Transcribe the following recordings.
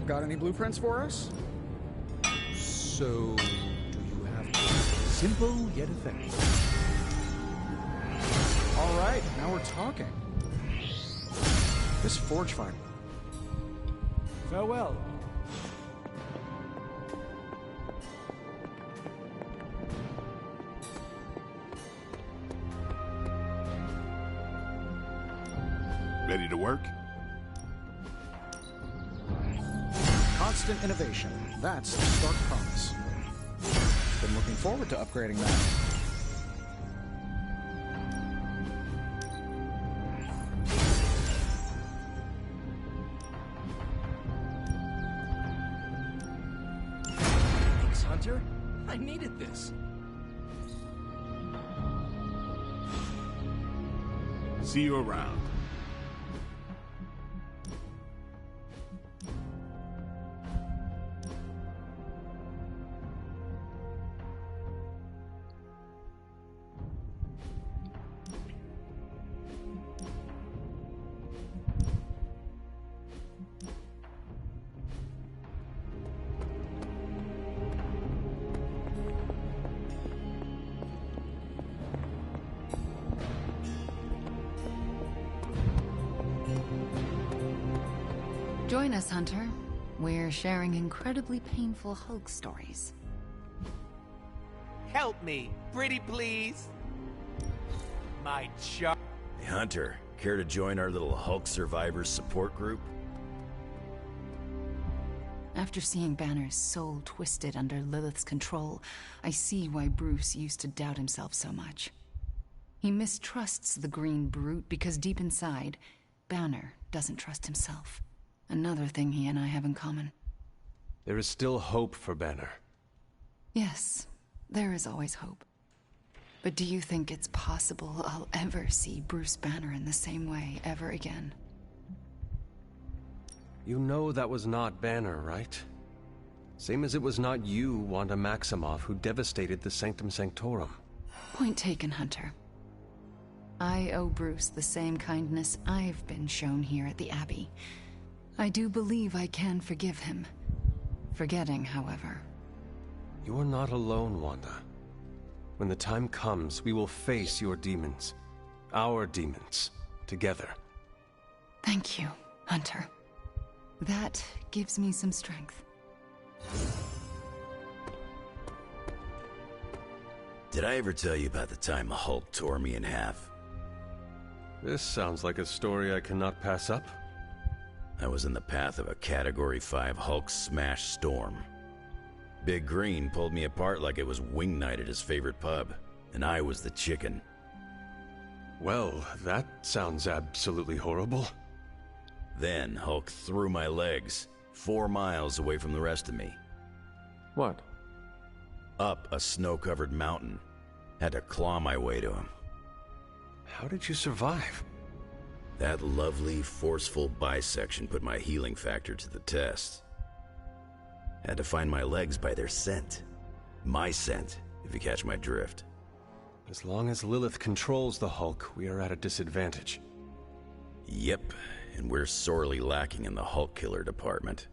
Got any blueprints for us? So, do you have... Simple yet effective. Alright, now we're talking. This forge fight. Farewell. Ready to work? Constant innovation. That's the stark promise. Been looking forward to upgrading that. Thanks, Hunter. I needed this. See you around. Join us, Hunter. We're sharing incredibly painful Hulk stories. Help me, pretty please. My char- Hey, Hunter, care to join our little Hulk survivors support group? After seeing Banner's soul twisted under Lilith's control, I see why Bruce used to doubt himself so much. He mistrusts the green brute because deep inside, Banner doesn't trust himself. Another thing he and I have in common. There is still hope for Banner. Yes, there is always hope. But do you think it's possible I'll ever see Bruce Banner in the same way ever again? You know that was not Banner, right? Same as it was not you, Wanda Maximoff, who devastated the Sanctum Sanctorum. Point taken, Hunter. I owe Bruce the same kindness I've been shown here at the Abbey. I do believe I can forgive him. Forgetting, however. You are not alone, Wanda. When the time comes, we will face your demons. Our demons. Together. Thank you, Hunter. That gives me some strength. Did I ever tell you about the time the Hulk tore me in half? This sounds like a story I cannot pass up. I was in the path of a Category 5 Hulk smash storm. Big Green pulled me apart like it was wing night at his favorite pub, and I was the chicken. Well, that sounds absolutely horrible. Then Hulk threw my legs 4 miles away from the rest of me. What? Up a snow-covered mountain. Had to claw my way to him. How did you survive? That lovely, forceful bisection put my healing factor to the test. Had to find my legs by their scent. My scent, if you catch my drift. As long as Lilith controls the Hulk, we are at a disadvantage. Yep, and we're sorely lacking in the Hulk killer department.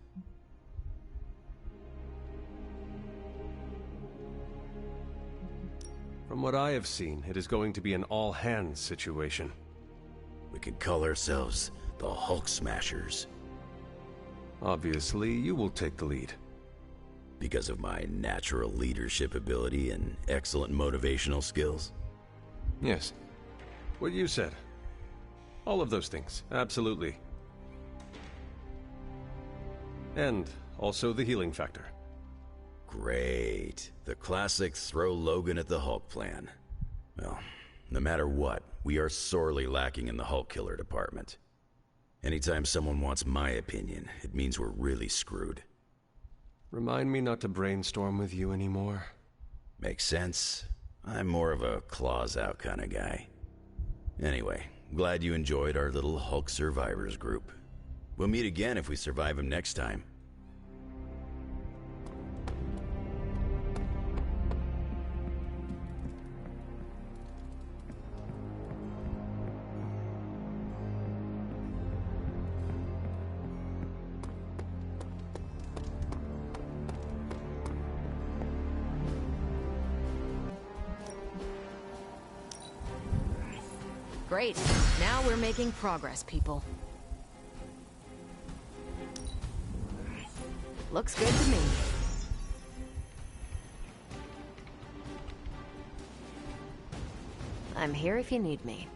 From what I have seen, it is going to be an all-hands situation. We could call ourselves the Hulk Smashers. Obviously, you will take the lead. Because of my natural leadership ability and excellent motivational skills? Yes. What you said. All of those things, absolutely. And also the healing factor. Great. The classic throw Logan at the Hulk plan. Well, no matter what, we are sorely lacking in the Hulk killer department. Anytime someone wants my opinion, it means we're really screwed. Remind me not to brainstorm with you anymore. Makes sense. I'm more of a claws out kind of guy. Anyway, glad you enjoyed our little Hulk survivors group. We'll meet again if we survive him next time. Great. Now we're making progress, people. Looks good to me. I'm here if you need me.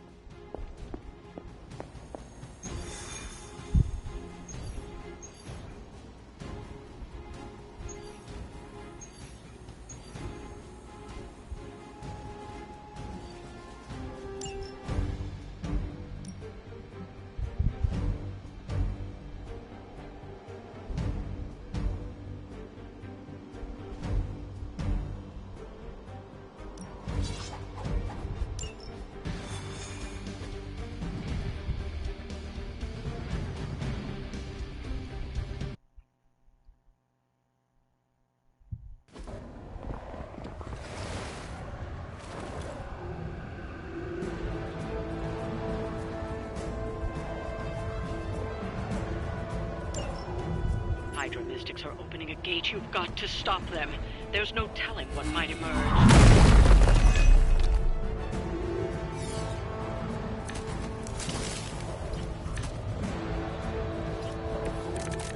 Hydra Mystics are opening a gate. You've got to stop them. There's no telling what might emerge.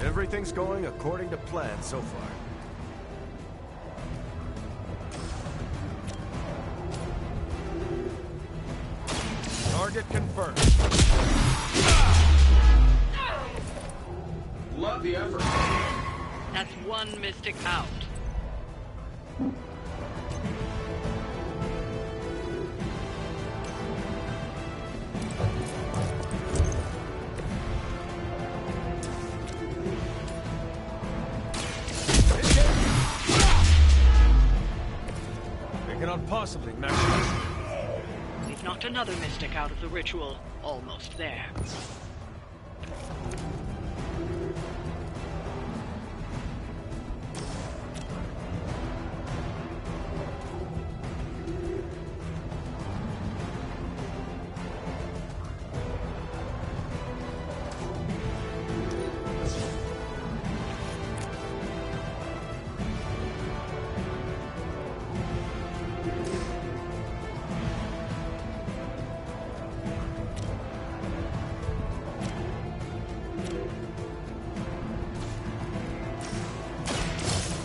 Everything's going according to plan so far. Target confirmed. Love the effort. That's one Mystic out. They cannot possibly maximize. We've knocked another Mystic out of the ritual. Almost there.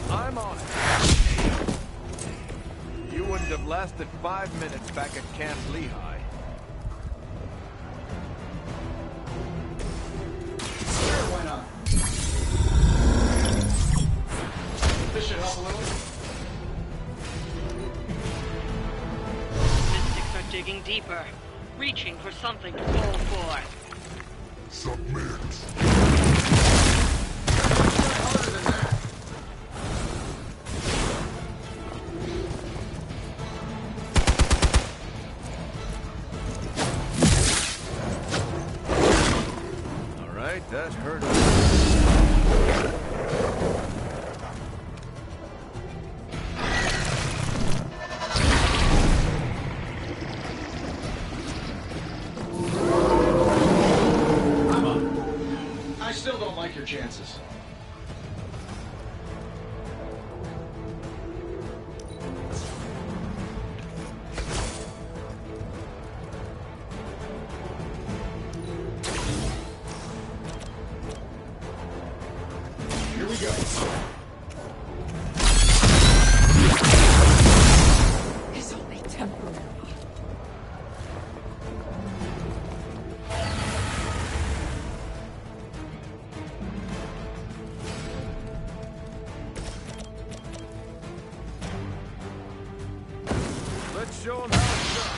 I'm on it. You wouldn't have lasted 5 minutes back at Camp Lehigh. Sure, why not? This should help a little. Mystics are digging deeper, reaching for something to fall for. Harder than that. All right, that hurt. I'm up. I still don't like your chances. Here we go. It's only temporary. Let's show them how it's done.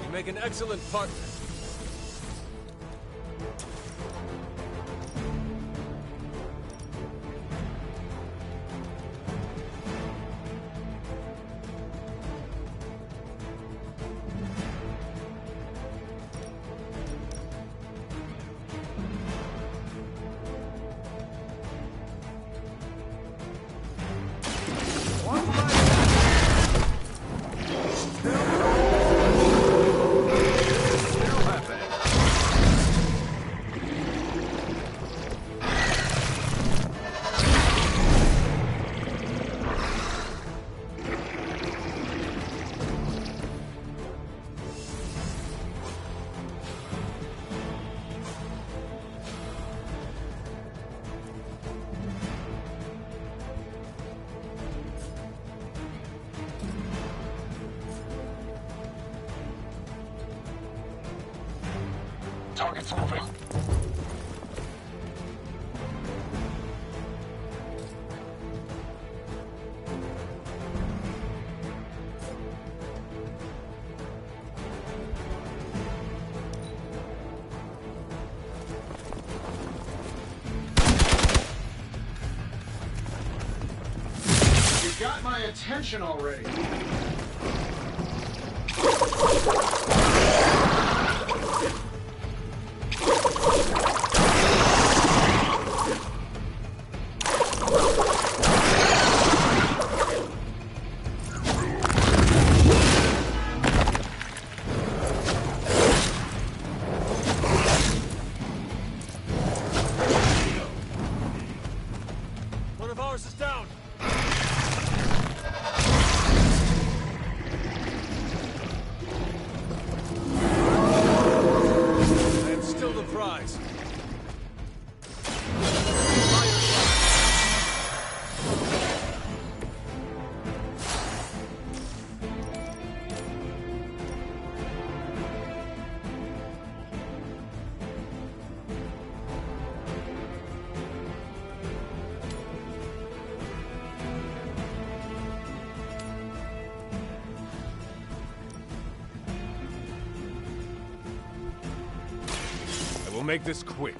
You make an excellent partner. Target's moving. You got my attention already. One of ours is down. I am still the prize. I will make this quick.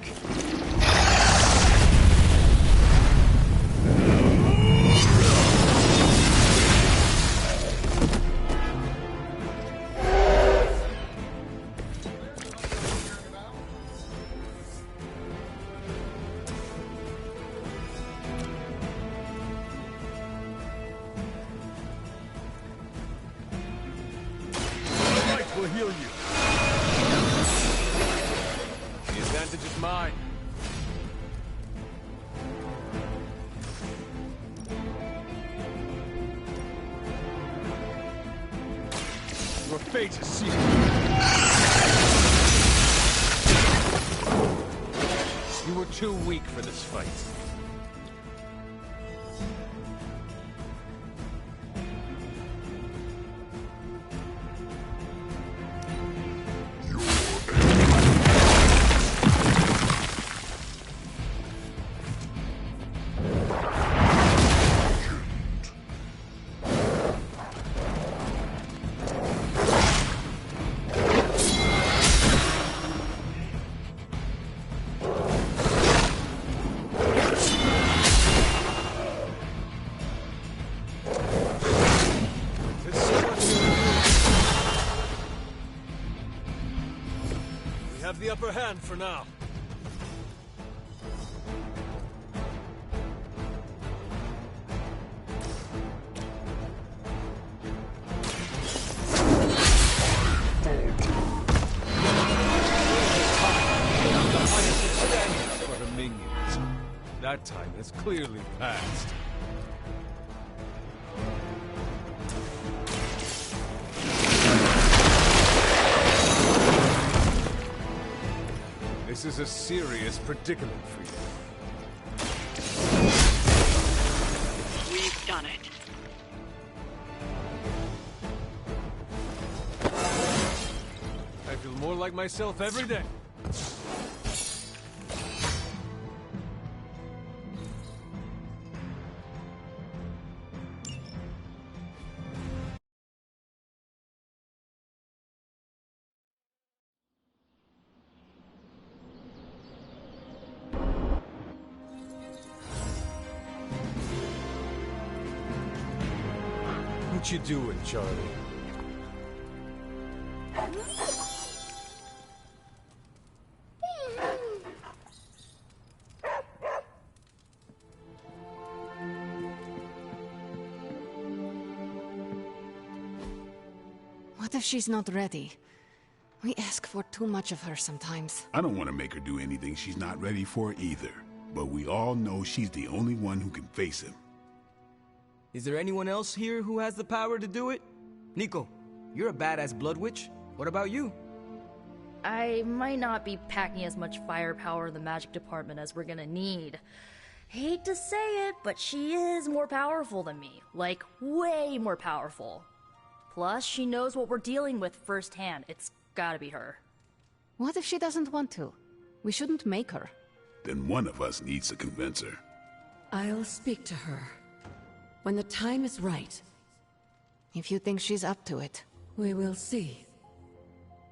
The light will heal you. The advantage is mine. Your fate is sealed. You were too weak for this fight. We have the upper hand for now. For the minions. That time has clearly passed. This is a serious predicament for you. We've done it. I feel more like myself every day. What you doing, Charlie? What if she's not ready? We ask for too much of her sometimes. I don't want to make her do anything she's not ready for either. But we all know she's the only one who can face him. Is there anyone else here who has the power to do it? Nico, you're a badass blood witch. What about you? I might not be packing as much firepower in the magic department as we're gonna need. Hate to say it, but she is more powerful than me. Like, way more powerful. Plus, she knows what we're dealing with firsthand. It's gotta be her. What if she doesn't want to? We shouldn't make her. Then one of us needs to convince her. I'll speak to her. When the time is right. If you think she's up to it. We will see.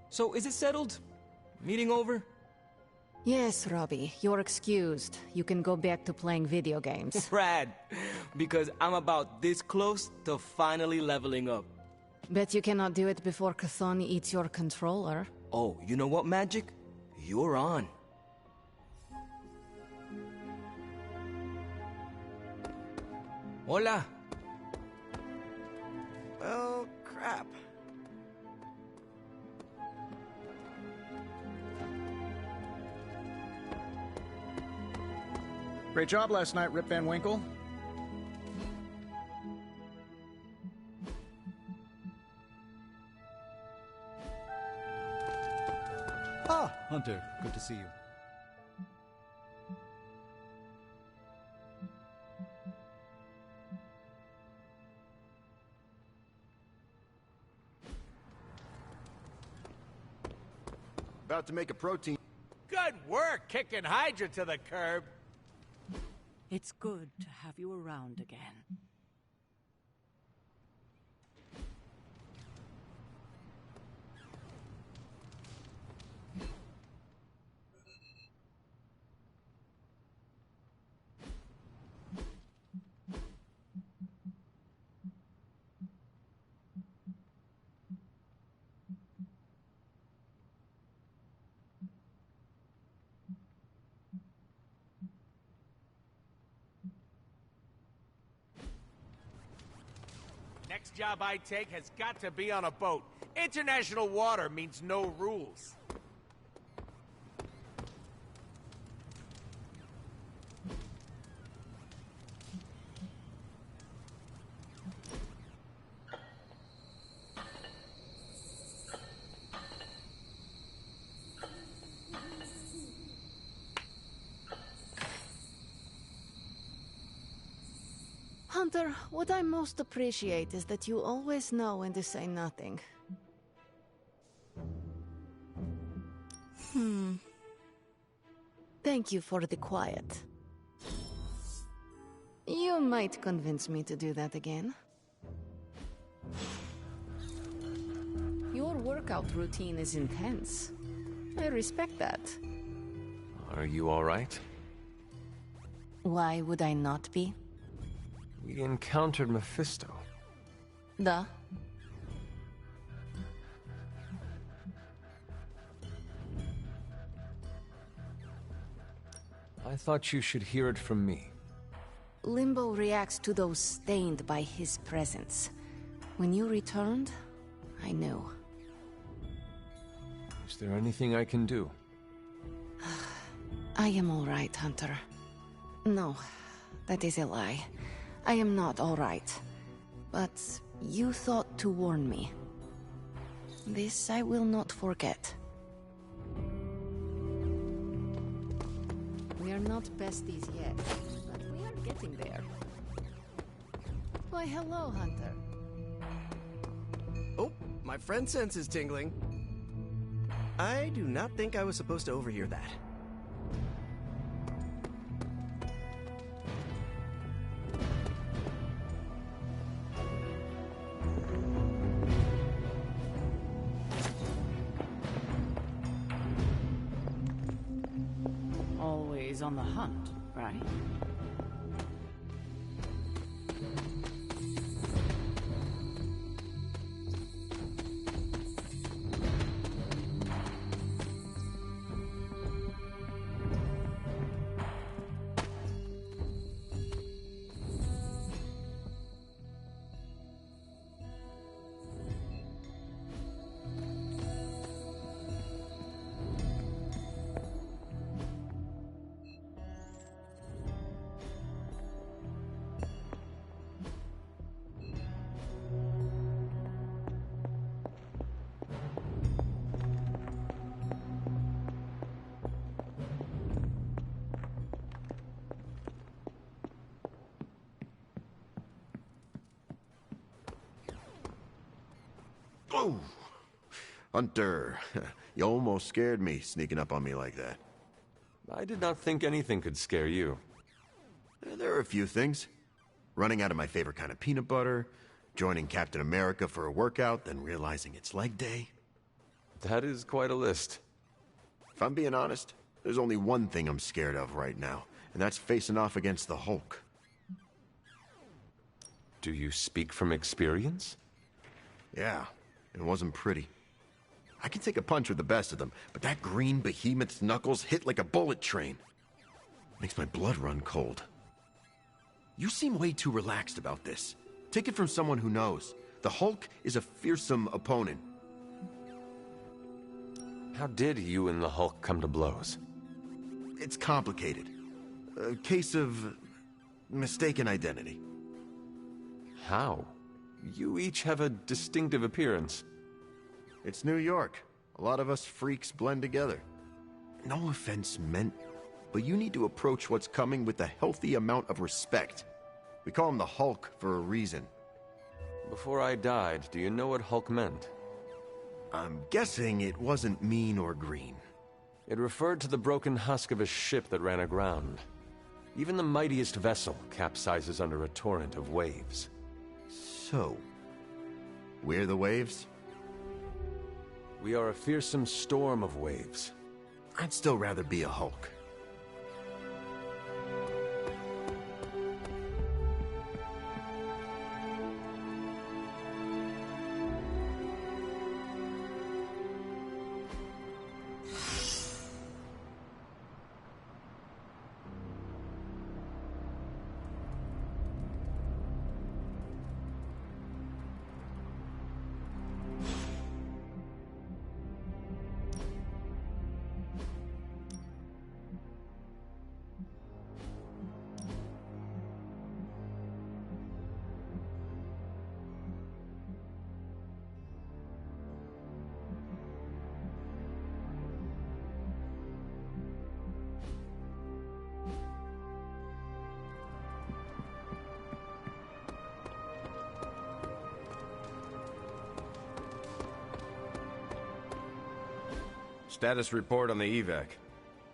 So, is it settled? Meeting over? Yes, Robbie, you're excused. You can go back to playing video games. Rad! Because I'm about this close to finally leveling up. Bet you cannot do it before Chthon eats your controller. Oh, you know what, Magic? You're on. Hola. Oh, crap. Great job last night, Rip Van Winkle. Ah, Hunter, good to see you. About to make a protein. Good work kicking Hydra to the curb. It's good to have you around again. Next job I take has got to be on a boat. International water means no rules. Hunter, what I most appreciate is that you always know when to say nothing. Thank you for the quiet. You might convince me to do that again. Your workout routine is intense. I respect that. Are you all right? Why would I not be? We encountered Mephisto. Duh. I thought you should hear it from me. Limbo reacts to those stained by his presence. When you returned, I knew. Is there anything I can do? I am all right, Hunter. No, that is a lie. I am not all right. But you thought to warn me. This I will not forget. We are not besties yet, but we are getting there. Why, hello, Hunter. Oh, my friend sense is tingling. I do not think I was supposed to overhear that. Always on the hunt, right? Oh, Hunter, you almost scared me sneaking up on me like that. I did not think anything could scare you. There are a few things. Running out of my favorite kind of peanut butter, joining Captain America for a workout, then realizing it's leg day. That is quite a list. If I'm being honest, there's only one thing I'm scared of right now, and that's facing off against the Hulk. Do you speak from experience? Yeah, it wasn't pretty. I can take a punch with the best of them, but that green behemoth's knuckles hit like a bullet train. Makes my blood run cold. You seem way too relaxed about this. Take it from someone who knows. The Hulk is a fearsome opponent. How did you and the Hulk come to blows? It's complicated. A case of mistaken identity. How? You each have a distinctive appearance. It's New York. A lot of us freaks blend together. No offense meant, but you need to approach what's coming with a healthy amount of respect. We call him the Hulk for a reason. Before I died, do you know what Hulk meant? I'm guessing it wasn't mean or green. It referred to the broken husk of a ship that ran aground. Even the mightiest vessel capsizes under a torrent of waves. So, we're the waves? We are a fearsome storm of waves. I'd still rather be a Hulk. Status report on the evac.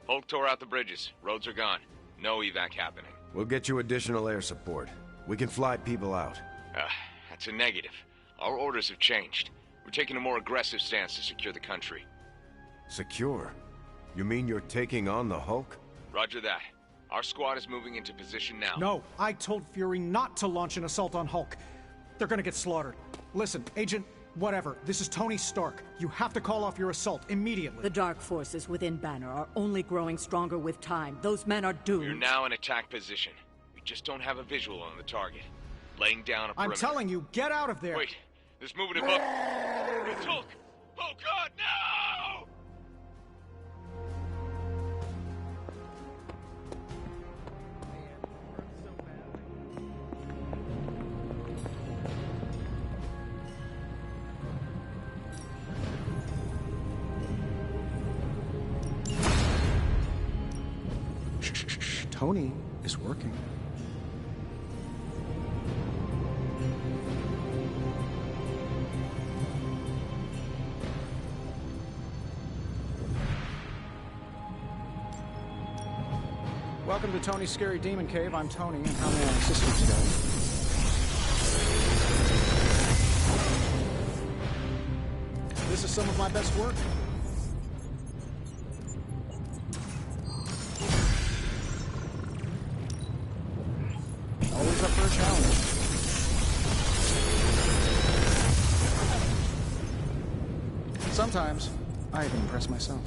Hulk tore out the bridges. Roads are gone. No evac happening. We'll get you additional air support. We can fly people out. That's a negative. Our orders have changed. We're taking a more aggressive stance to secure the country. Secure? You mean you're taking on the Hulk? Roger that. Our squad is moving into position now. No, I told Fury not to launch an assault on Hulk. They're gonna get slaughtered. Listen, Agent, whatever, this is Tony Stark. You have to call off your assault immediately. The dark forces within Banner are only growing stronger with time. Those men are doomed. We're now in attack position. We just don't have a visual on the target. Laying down a perimeter. I'm telling you, get out of there! Wait, there's movement above. It's Hulk! Oh God, no! Tony is working. Welcome to Tony's Scary Demon Cave. I'm Tony, and how may I assist you today? This is some of my best work. Always up for a challenge. Sometimes, I even impress myself.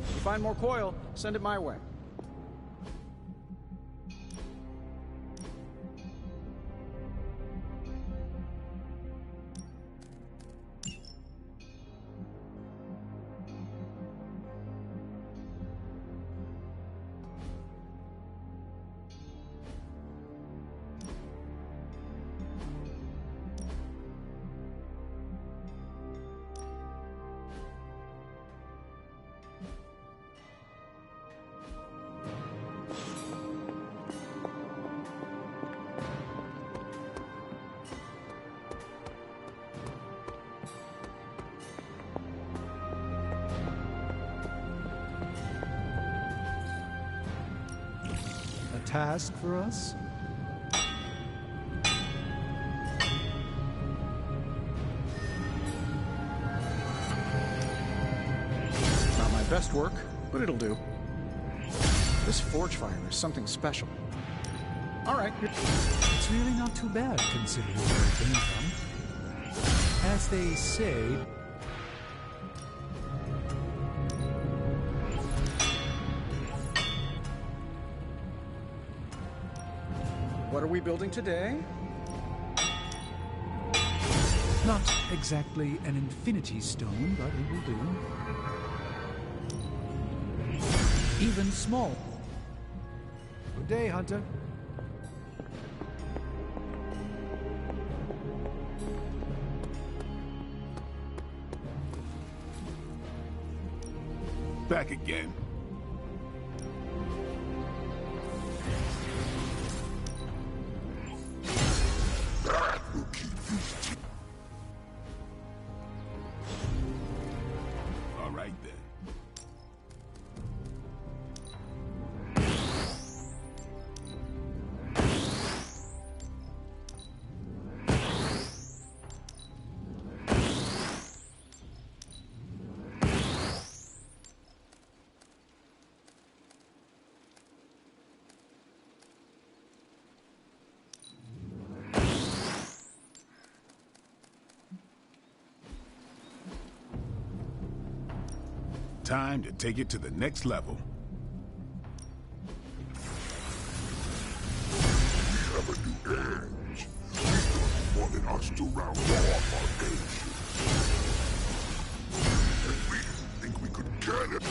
If you find more coil, send it my way. task for us? Not my best work, but it'll do. This forge fire is something special. All right. It's really not too bad, considering where it came from. As they say... What are we building today? Not exactly an infinity stone, but it will do. Even small. Good day, Hunter. Back again. All right then. Time to take it to the next level. We have a new edge. We wanted us to round off our edge. And we didn't think we could get it.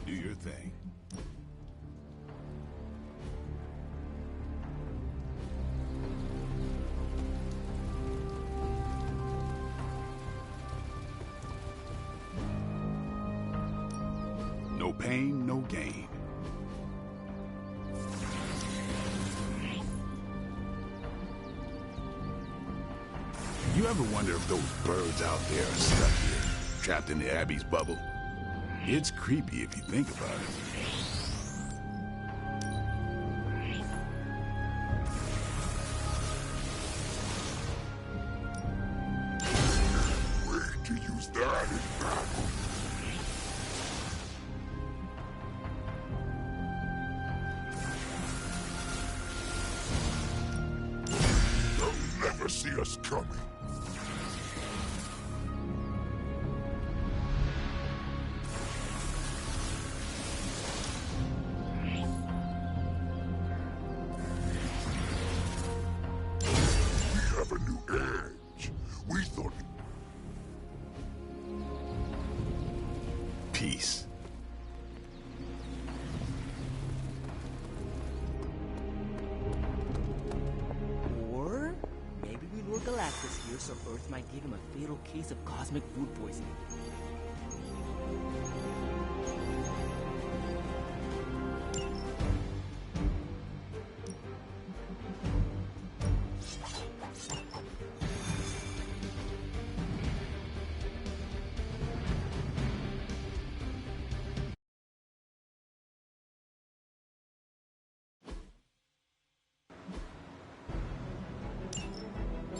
Do your thing. No pain, no gain. You ever wonder if those birds out there are stuck here, trapped in the Abbey's bubble? It's creepy if you think about it. Way to use that in battle. They'll never see us coming. We have a new edge. We thought... Peace. Or maybe we lure Galactus here so Earth might give him a fatal case of cosmic food poisoning.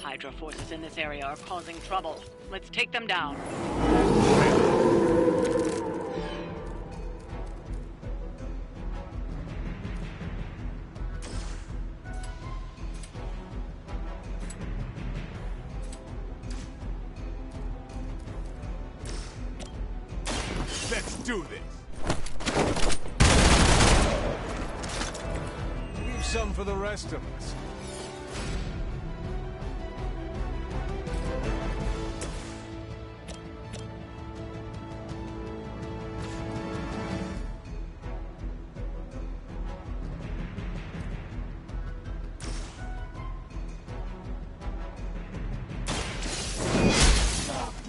Hydra forces in this area are causing trouble. Let's take them down. Let's do this. Leave some for the rest of us.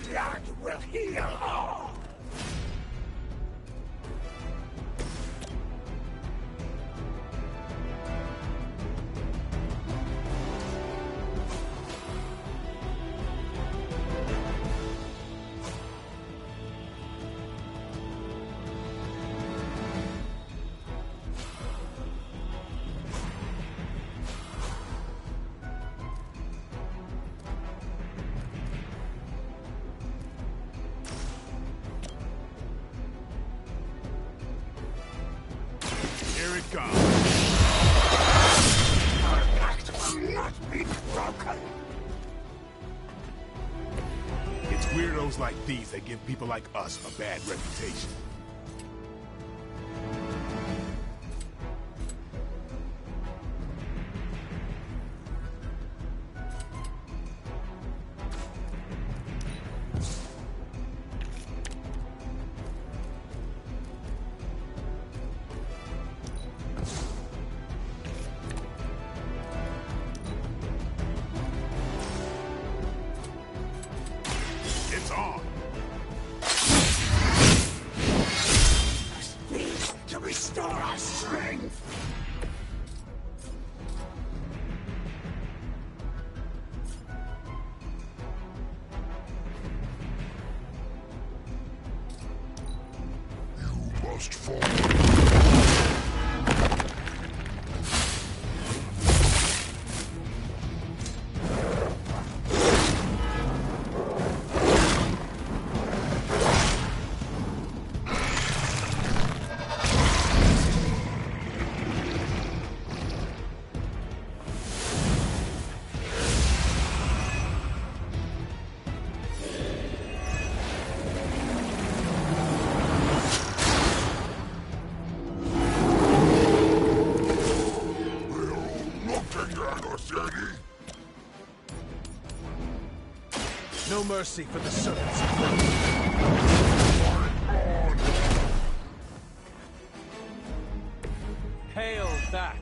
Blood will heal all. Here it comes. Our pact will not be broken. It's weirdos like these that give people like us a bad reputation. It's on. To restore our strength. You must fall. No mercy for the servants. Hail that!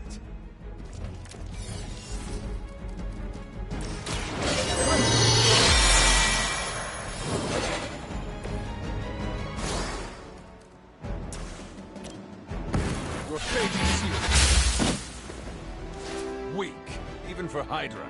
Your fate is sealed. Weak, even for Hydra.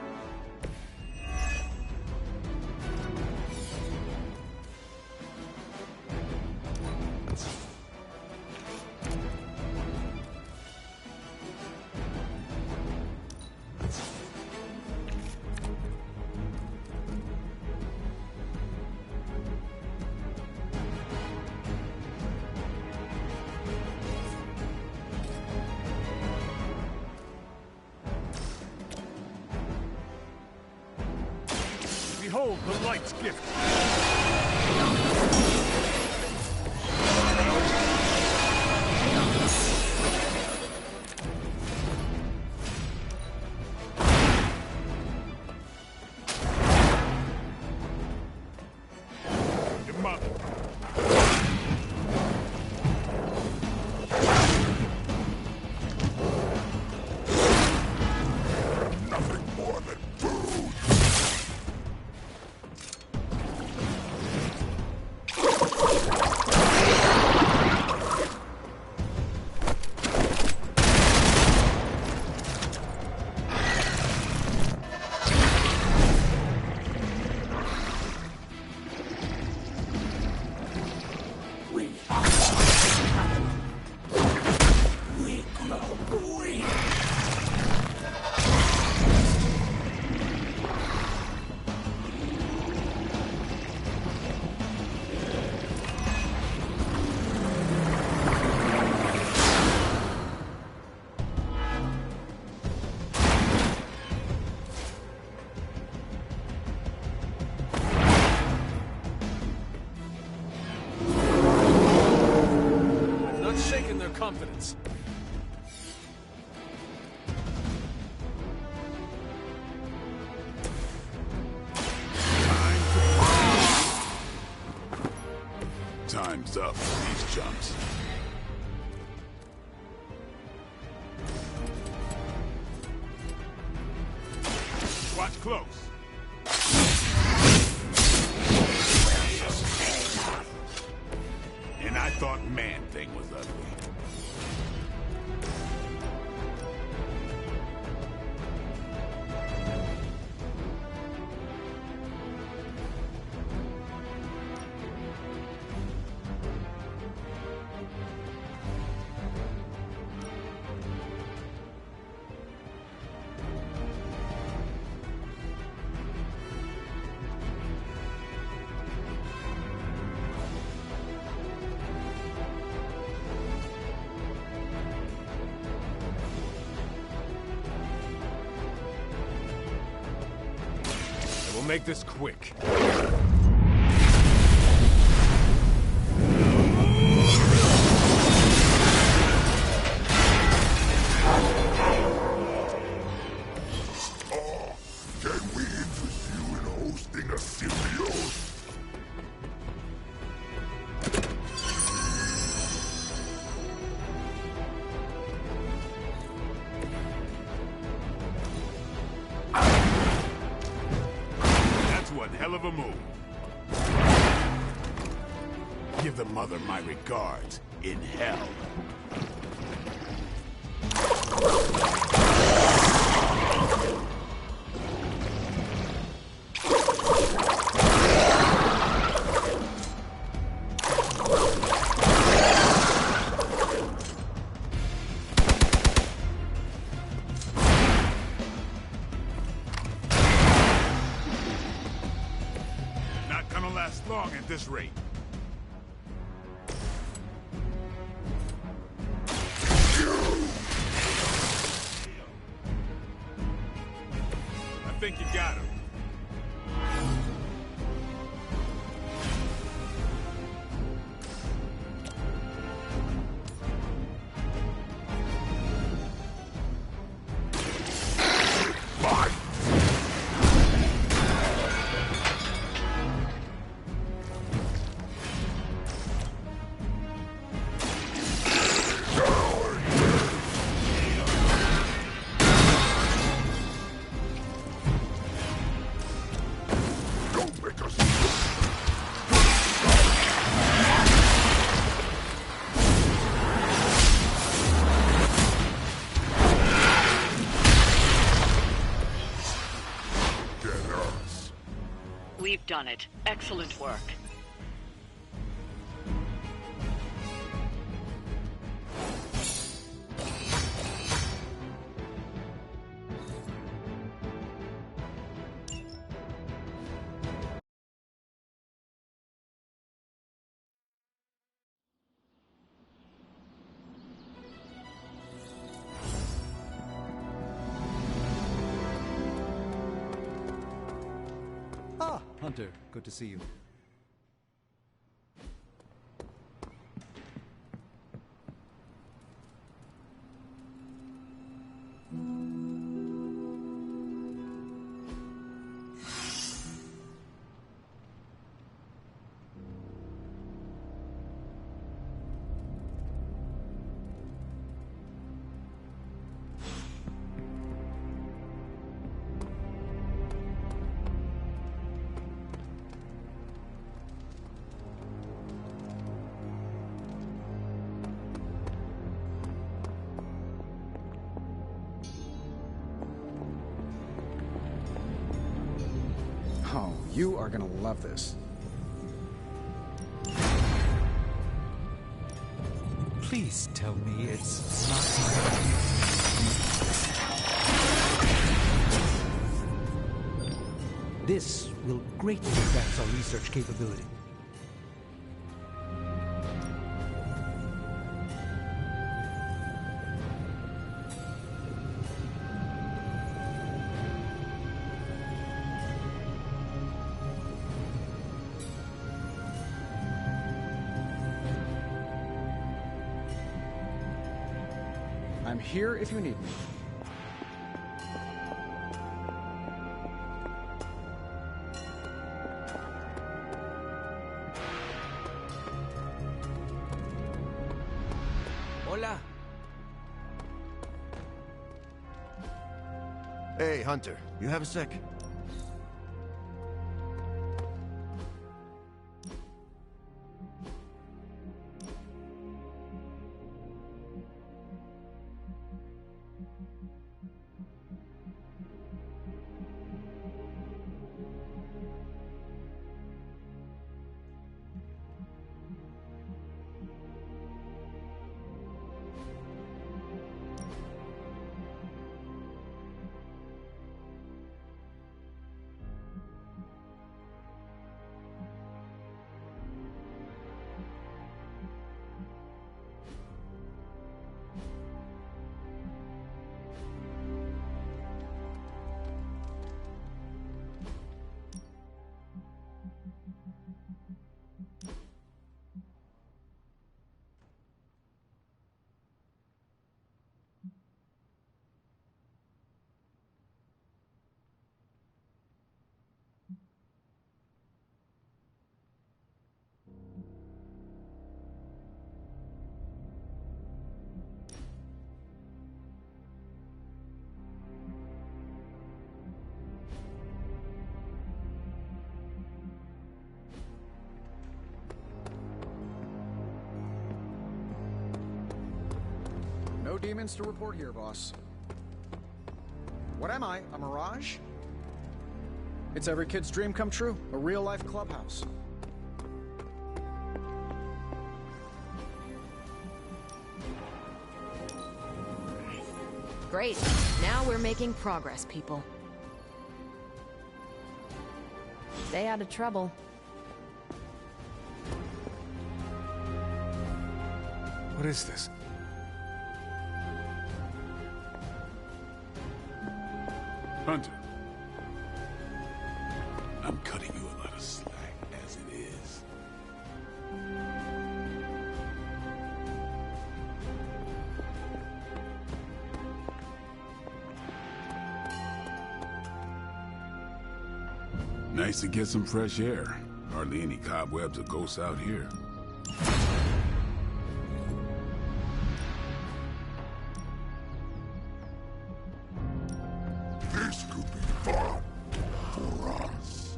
Behold the light's gift. Your mother. Nothing more than food. We grow weak. I've not shaken their confidence. Time's up for these chumps. Watch close. And I thought Man-Thing was ugly. We'll make this quick. Can we interest you in hosting a symbiote? That's one hell of a move. Give the mother my regards in hell. Not gonna last long at this rate. I think you got him. We've done it. Excellent work. Hunter, good to see you. Oh, you are gonna love this. Please tell me it's not. This will greatly advance our research capability. I'm here if you need me. Hola. Hey, Hunter, you have a sec? demons to report here, boss. What am I? A mirage? It's every kid's dream come true. A real-life clubhouse. Great. Now we're making progress, people. Stay out of trouble. What is this? Hunter. I'm cutting you a lot of slack as it is. Nice to get some fresh air. Hardly any cobwebs or ghosts out here. This could be fun for us.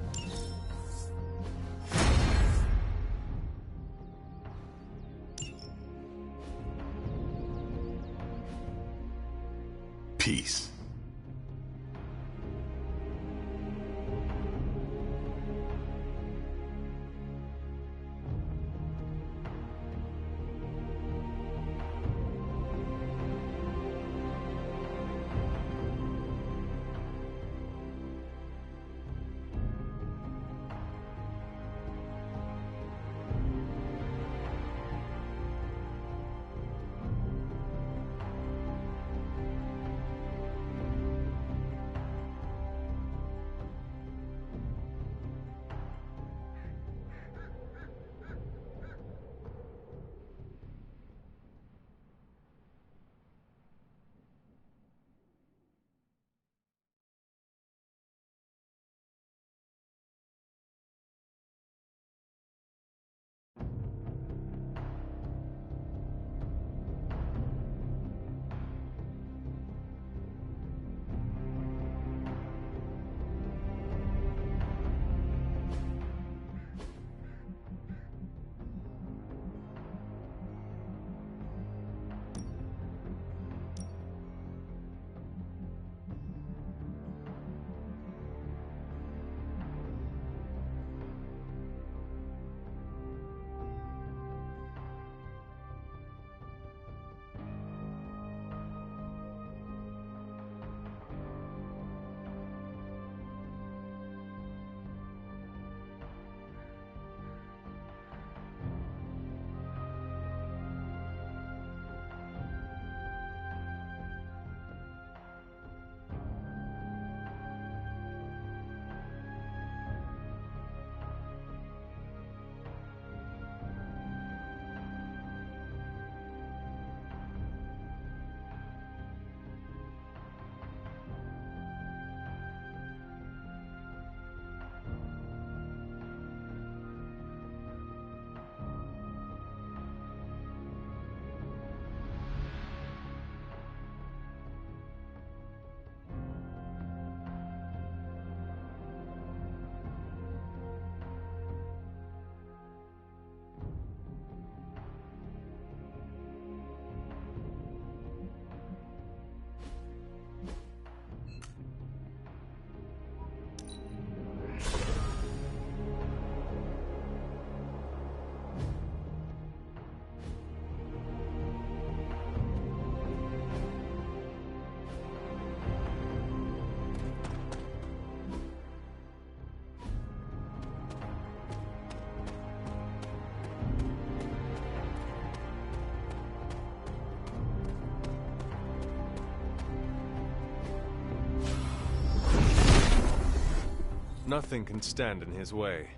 Peace. Nothing can stand in his way.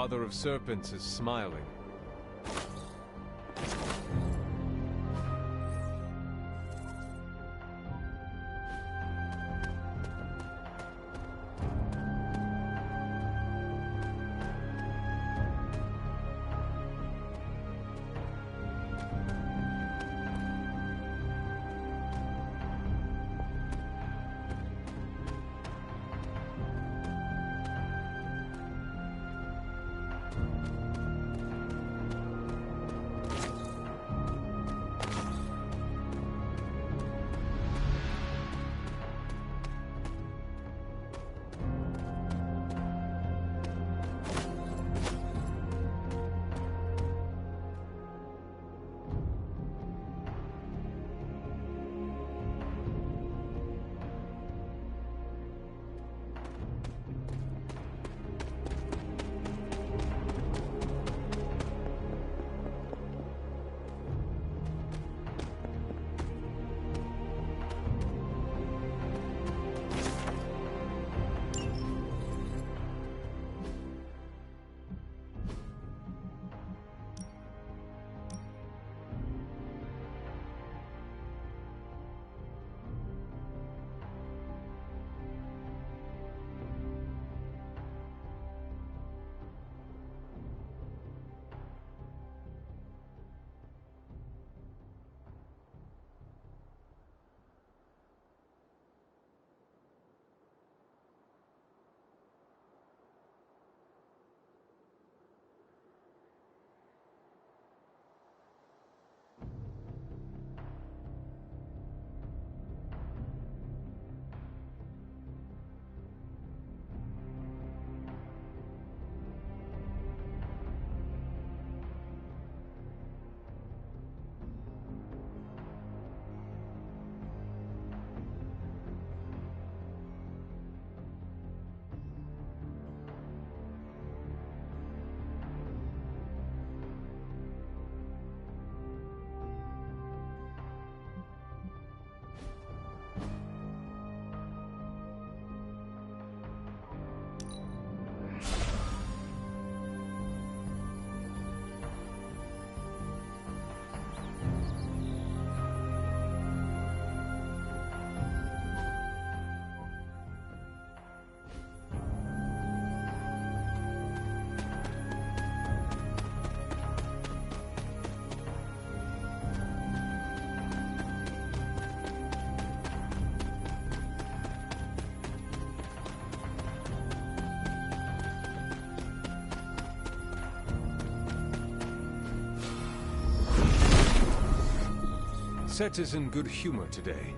Father of Serpents is smiling. Set is in good humor today.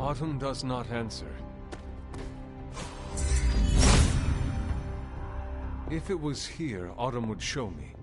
Autumn does not answer. If it was here, Autumn would show me.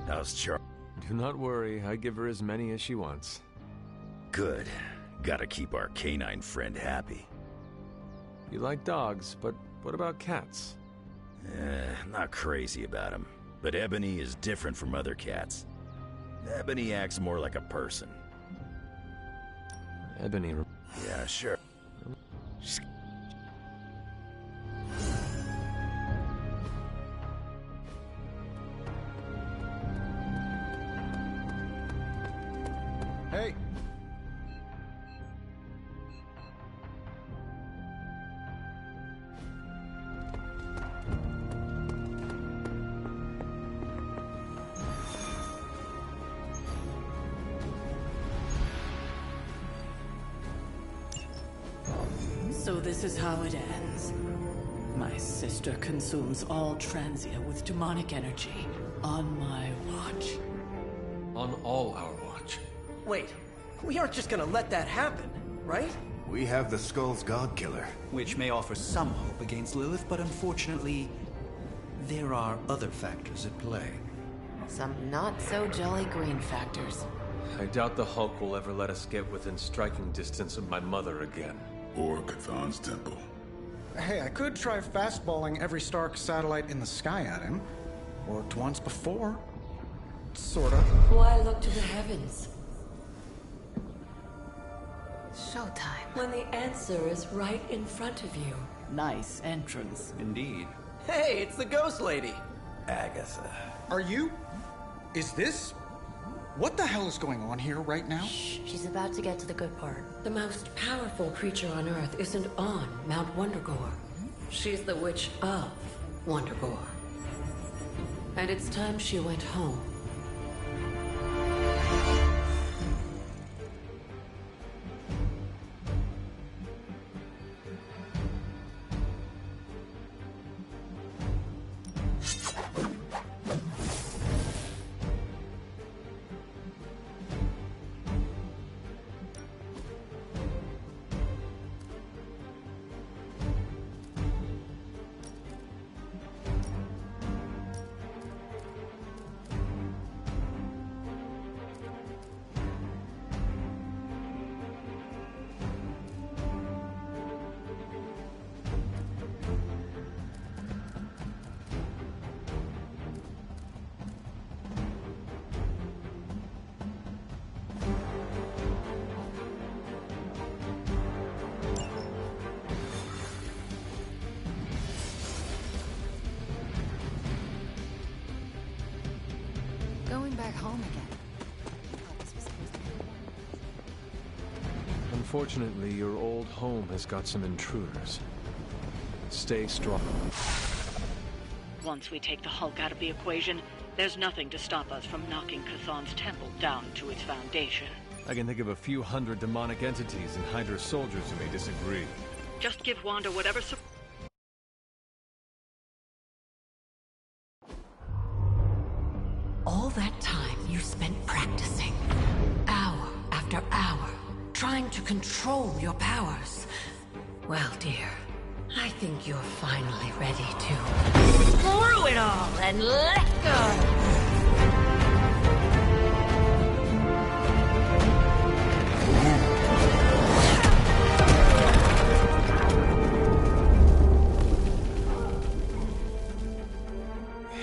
How's Char? Do not worry, I give her as many as she wants. Good. Gotta keep our canine friend happy. You like dogs, but what about cats? Not crazy about them. But Ebony is different from other cats. Ebony acts more like a person. Ebony... Yeah, sure. Hey! So this is how it ends. My sister consumes all Transia with demonic energy on my watch. On all our watch. Wait, we aren't just gonna let that happen, right? We have the Skull's Godkiller. Which may offer some hope against Lilith, but unfortunately, there are other factors at play. Some not-so-jolly green factors. I doubt the Hulk will ever let us get within striking distance of my mother again. Or Cthulhu's temple. Hey, I could try fastballing every Stark satellite in the sky at him. Worked once before. Sorta. Why look to the heavens? showtime. When the answer is right in front of you. Nice entrance. Indeed. Hey, it's the ghost lady. Agatha. Are you? Is this? What the hell is going on here right now? Shh, she's about to get to the good part. The most powerful creature on Earth isn't on Mount Wondergore. She's the witch of Wondergore. And it's time she went home. Going back home again. Unfortunately, your old home has got some intruders. Stay strong. Once we take the Hulk out of the equation, there's nothing to stop us from knocking Chthon's temple down to its foundation. I can think of a few hundred demonic entities and Hydra soldiers who may disagree. Just give Wanda whatever All that time you spent practicing, hour after hour, trying to control your powers. Well, dear, I think you're finally ready to screw it all and let go.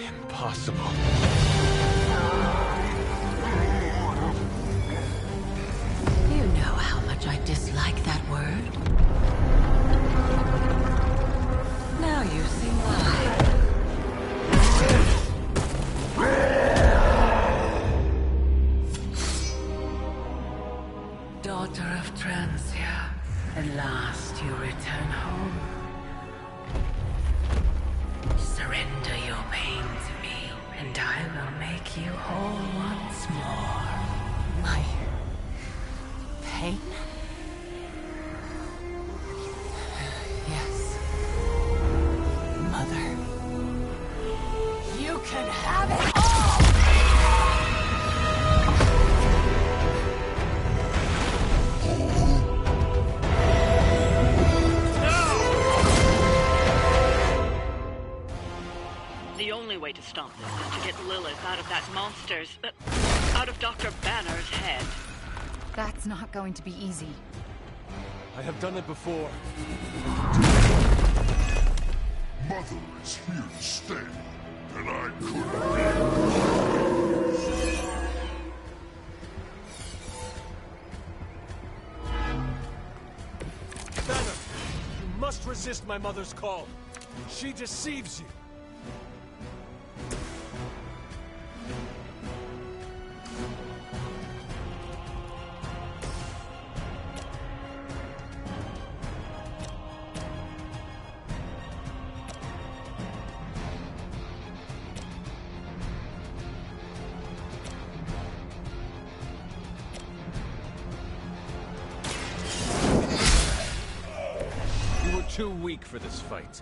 Impossible. You know how much I dislike that word. Now you see why. Daughter of Transia, at last you return home. Surrender your pain to me, and I will make you whole once more. My pain? Yes. Mother. You can have it all! The only way to stop this is to get Lilith out of that monster's... out of Dr. Banner's head. That's not going to be easy. I have done it before. Mother is here to stay, and I couldn't Banner, you must resist my mother's call. She deceives you. You were too weak for this fight.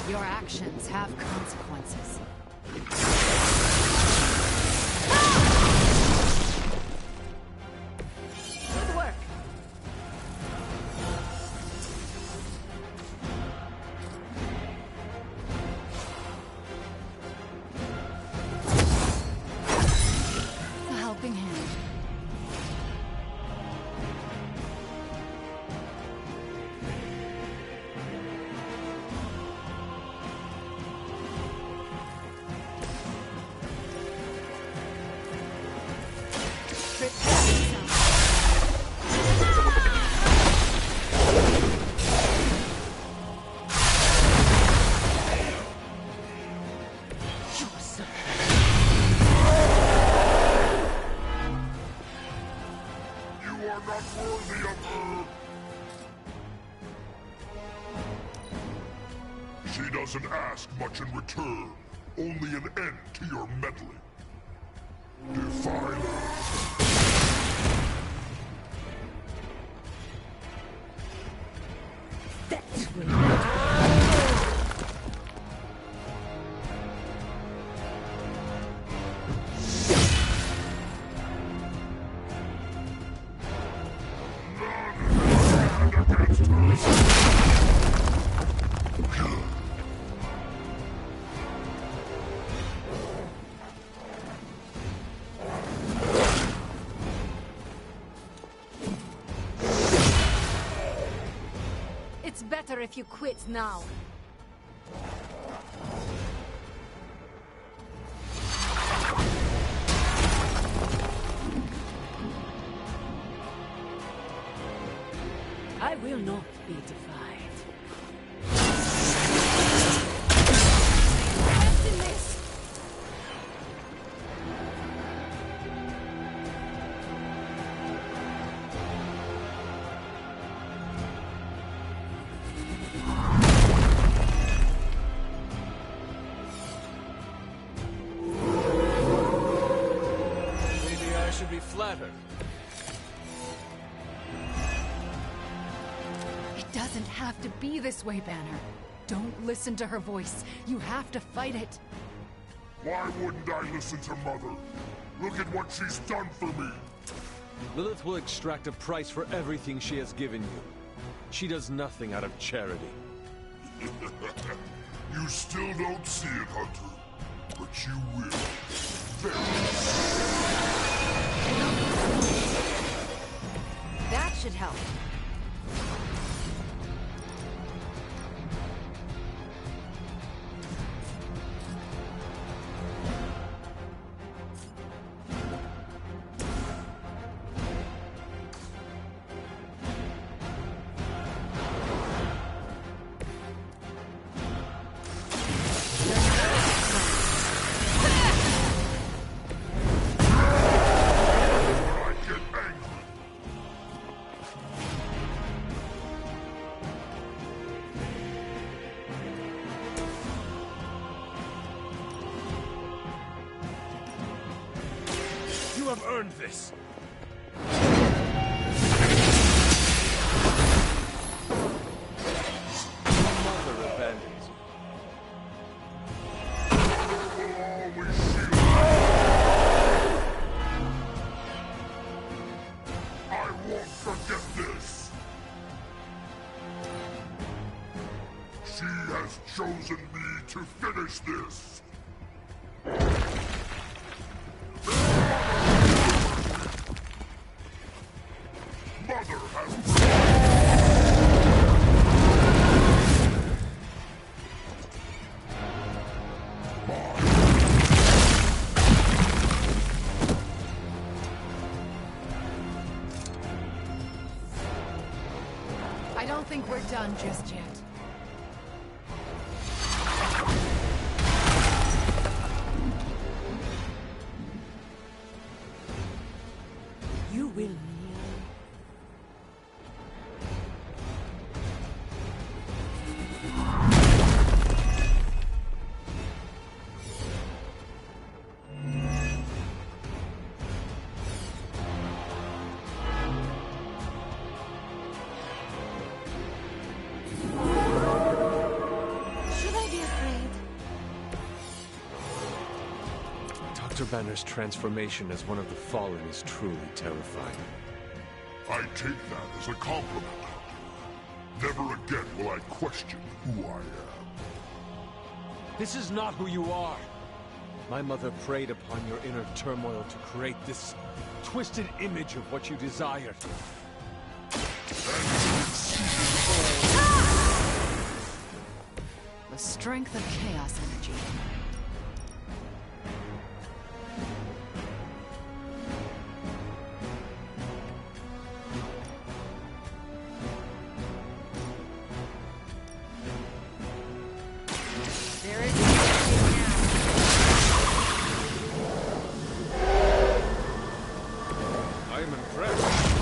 Your actions have consequences. Good work. A helping hand. You are not worthy of her. She doesn't ask much in return, only an end to your meddling. Defiler. It's better if you quit now. I will not be defied. Rest in this! Maybe I should be flattered. It doesn't have to be this way, Banner. Don't listen to her voice. You have to fight it. Why wouldn't I listen to Mother? Look at what she's done for me. Lilith will extract a price for everything she has given you. She does nothing out of charity. You still don't see it, Hunter. But you will. That should help. You have earned this. Your mother abandons you. I won't forget this. She has chosen me to finish this. Mother has I don't think we're done just yet. You will kneel. Dr. Banner's transformation as one of the Fallen is truly terrifying. I take that as a compliment. Never again will I question who I am. This is not who you are. My mother preyed upon your inner turmoil to create this twisted image of what you desired. The strength of chaos energy. There is nothing now. I am impressed.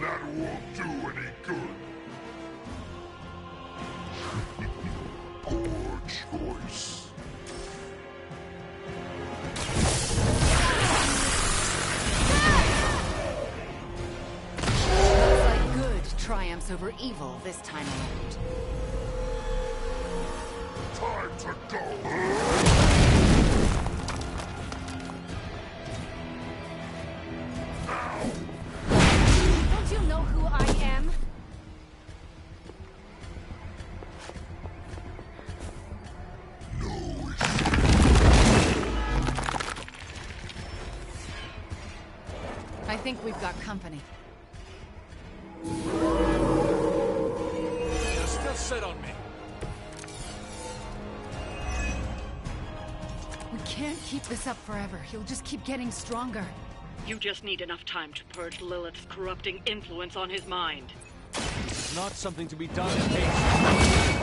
That won't do any good. Poor choice. Looks like good triumphs over evil this time around. Time to go. Don't you know who I am? I think we've got company. They're still set on me. We can't keep this up forever. He'll just keep getting stronger. You just need enough time to purge Lilith's corrupting influence on his mind. It's not something to be done in haste.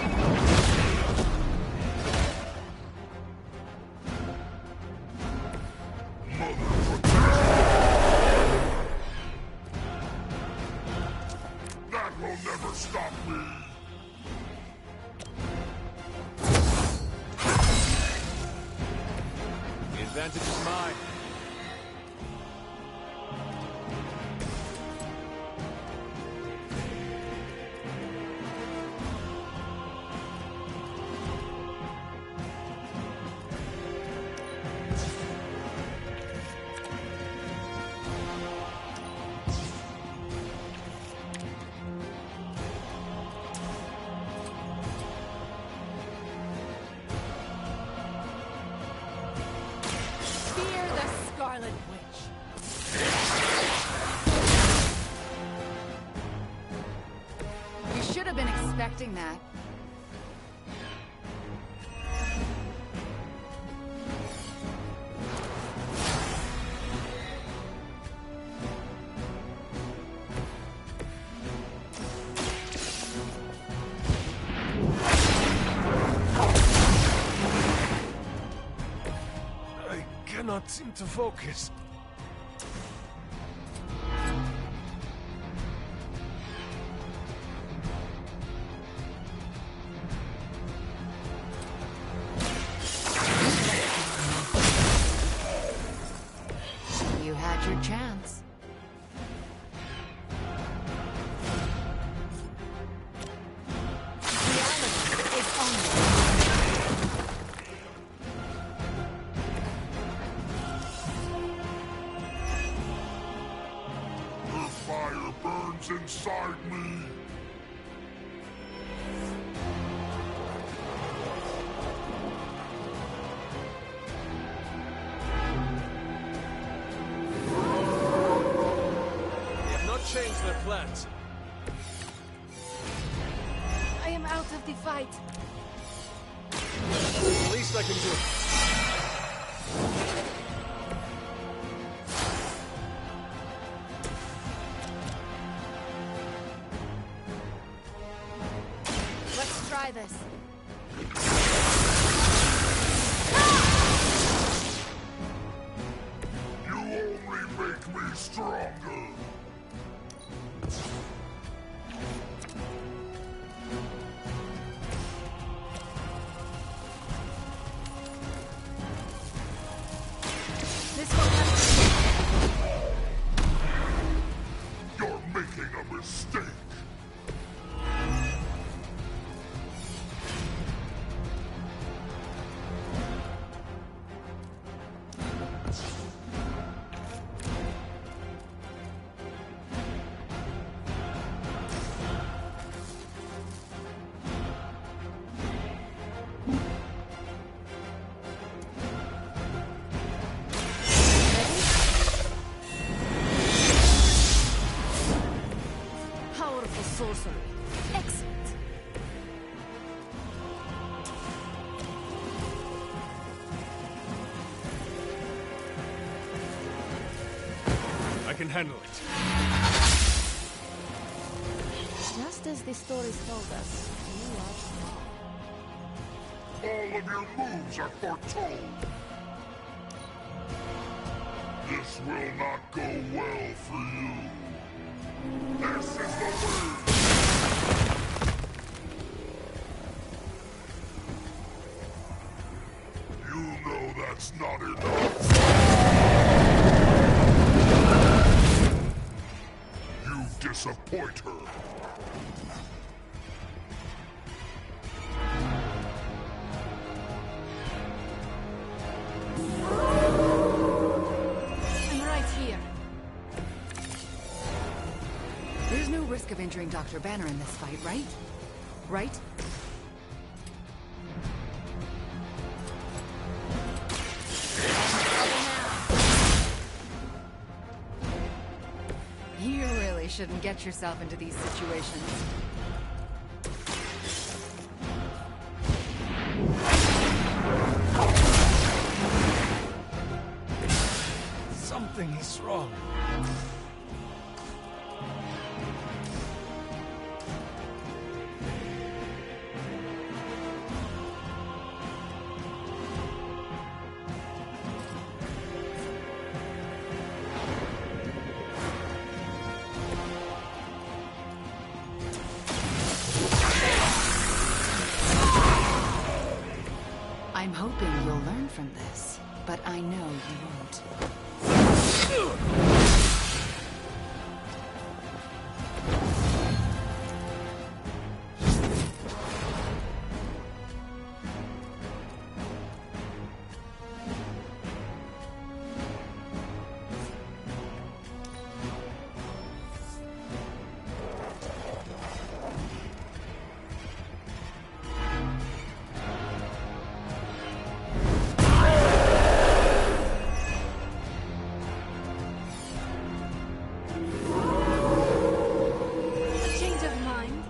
That will never stop me. The advantage is mine. Fear the Scarlet Witch. You should have been expecting that. I cannot seem to focus. You had your chance. Reality is only. The fire burns inside me. They have not changed their plans. I am out of the fight. The least I can do. Let's try this. stronger. This will happen. You're making a mistake. Powerful sorcery. Excellent. I can handle it. Just as the stories told us, you are strong. All of your moves are foretold. This will not go well for you. This is the way. You know that's not enough. You disappoint her. I'm right here. There's no risk of injuring Dr. Banner in this fight, right? Right? You really shouldn't get yourself into these situations. Something is wrong. I'm hoping you'll learn from this, but I know you won't. Change of mind.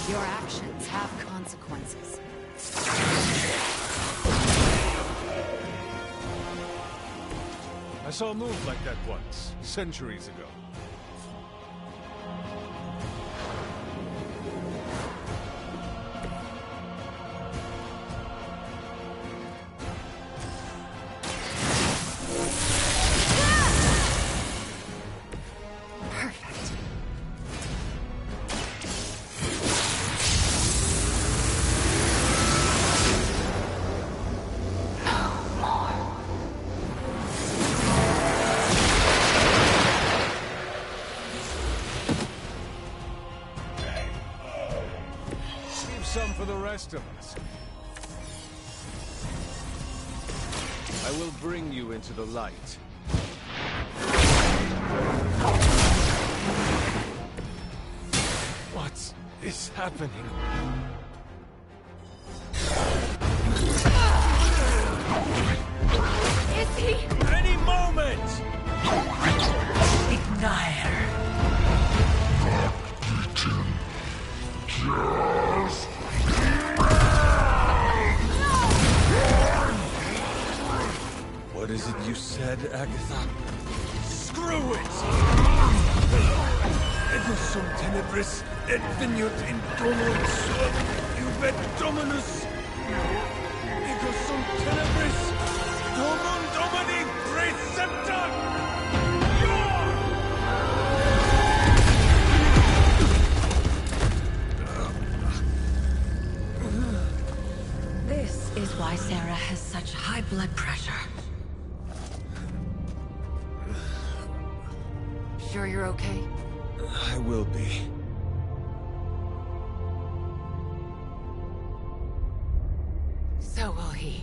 Your actions have consequences. I saw a move like that once, centuries ago. Perfect. Some for the rest of us. I will bring you into the light. What is happening? is it you said, Agatha? Screw it! Ego sum tenebris, et veniut in dominum suum, iubet dominus. Ego sum tenebris, domum domini preceptor! This is why Sarah has such high blood pressure. Sure you're okay? I will be. So will he.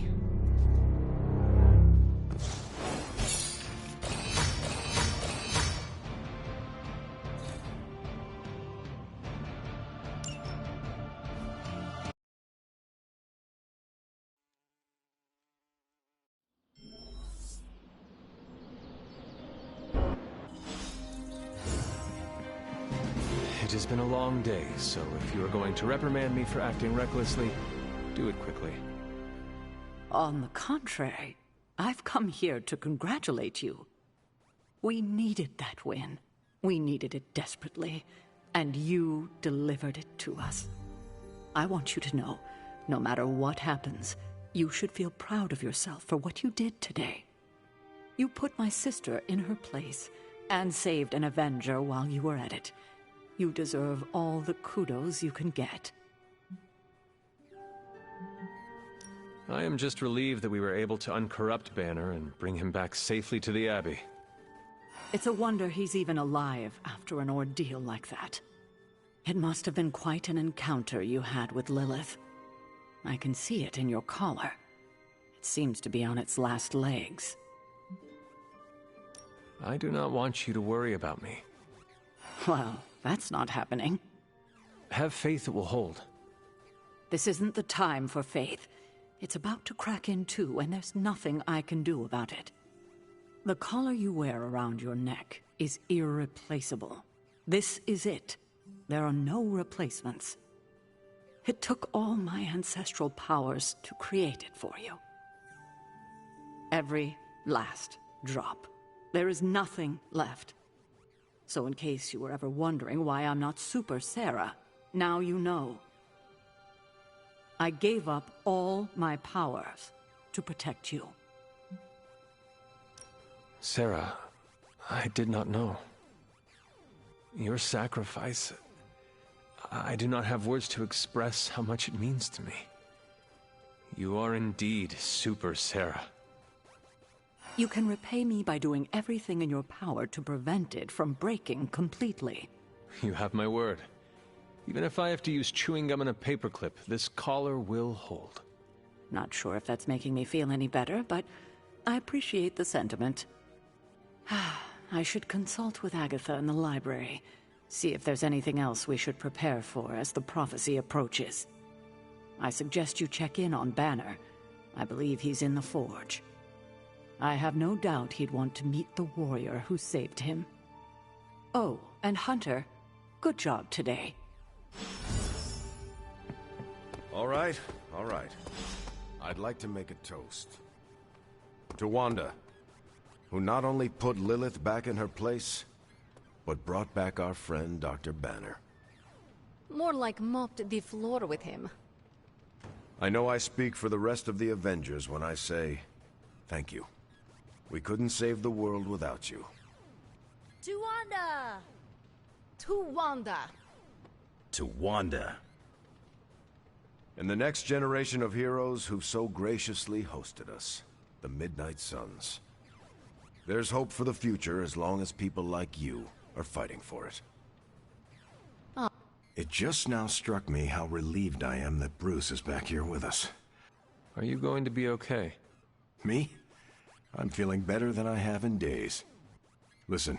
It has been a long day, so if you are going to reprimand me for acting recklessly, do it quickly. On the contrary, I've come here to congratulate you. We needed that win. We needed it desperately, and you delivered it to us. I want you to know, no matter what happens, you should feel proud of yourself for what you did today. You put my sister in her place and saved an Avenger while you were at it. You deserve all the kudos you can get. I am just relieved that we were able to uncorrupt Banner and bring him back safely to the Abbey. It's a wonder he's even alive after an ordeal like that. It must have been quite an encounter you had with Lilith. I can see it in your collar. It seems to be on its last legs. I do not want you to worry about me. Well, that's not happening. Have faith it will hold. This isn't the time for faith. It's about to crack in too, and there's nothing I can do about it. The collar you wear around your neck is irreplaceable. This is it. There are no replacements. It took all my ancestral powers to create it for you. Every last drop. There is nothing left. So in case you were ever wondering why I'm not Super Sarah, now you know. I gave up all my powers to protect you. Sarah, I did not know. Your sacrifice... I do not have words to express how much it means to me. You are indeed Super Sarah. You can repay me by doing everything in your power to prevent it from breaking completely. You have my word. Even if I have to use chewing gum and a paperclip, this collar will hold. Not sure if that's making me feel any better, but I appreciate the sentiment. I should consult with Agatha in the library, see if there's anything else we should prepare for as the prophecy approaches. I suggest you check in on Banner. I believe he's in the Forge. I have no doubt he'd want to meet the warrior who saved him. Oh, and Hunter, good job today. All right. I'd like to make a toast. To Wanda, who not only put Lilith back in her place, but brought back our friend Dr. Banner. More like mopped the floor with him. I know I speak for the rest of the Avengers when I say, thank you. We couldn't save the world without you. To Wanda! To Wanda! To Wanda. And the next generation of heroes who've so graciously hosted us, the Midnight Suns. There's hope for the future as long as people like you are fighting for it. Oh. It just now struck me how relieved I am that Bruce is back here with us. Are you going to be okay? Me? I'm feeling better than I have in days. Listen,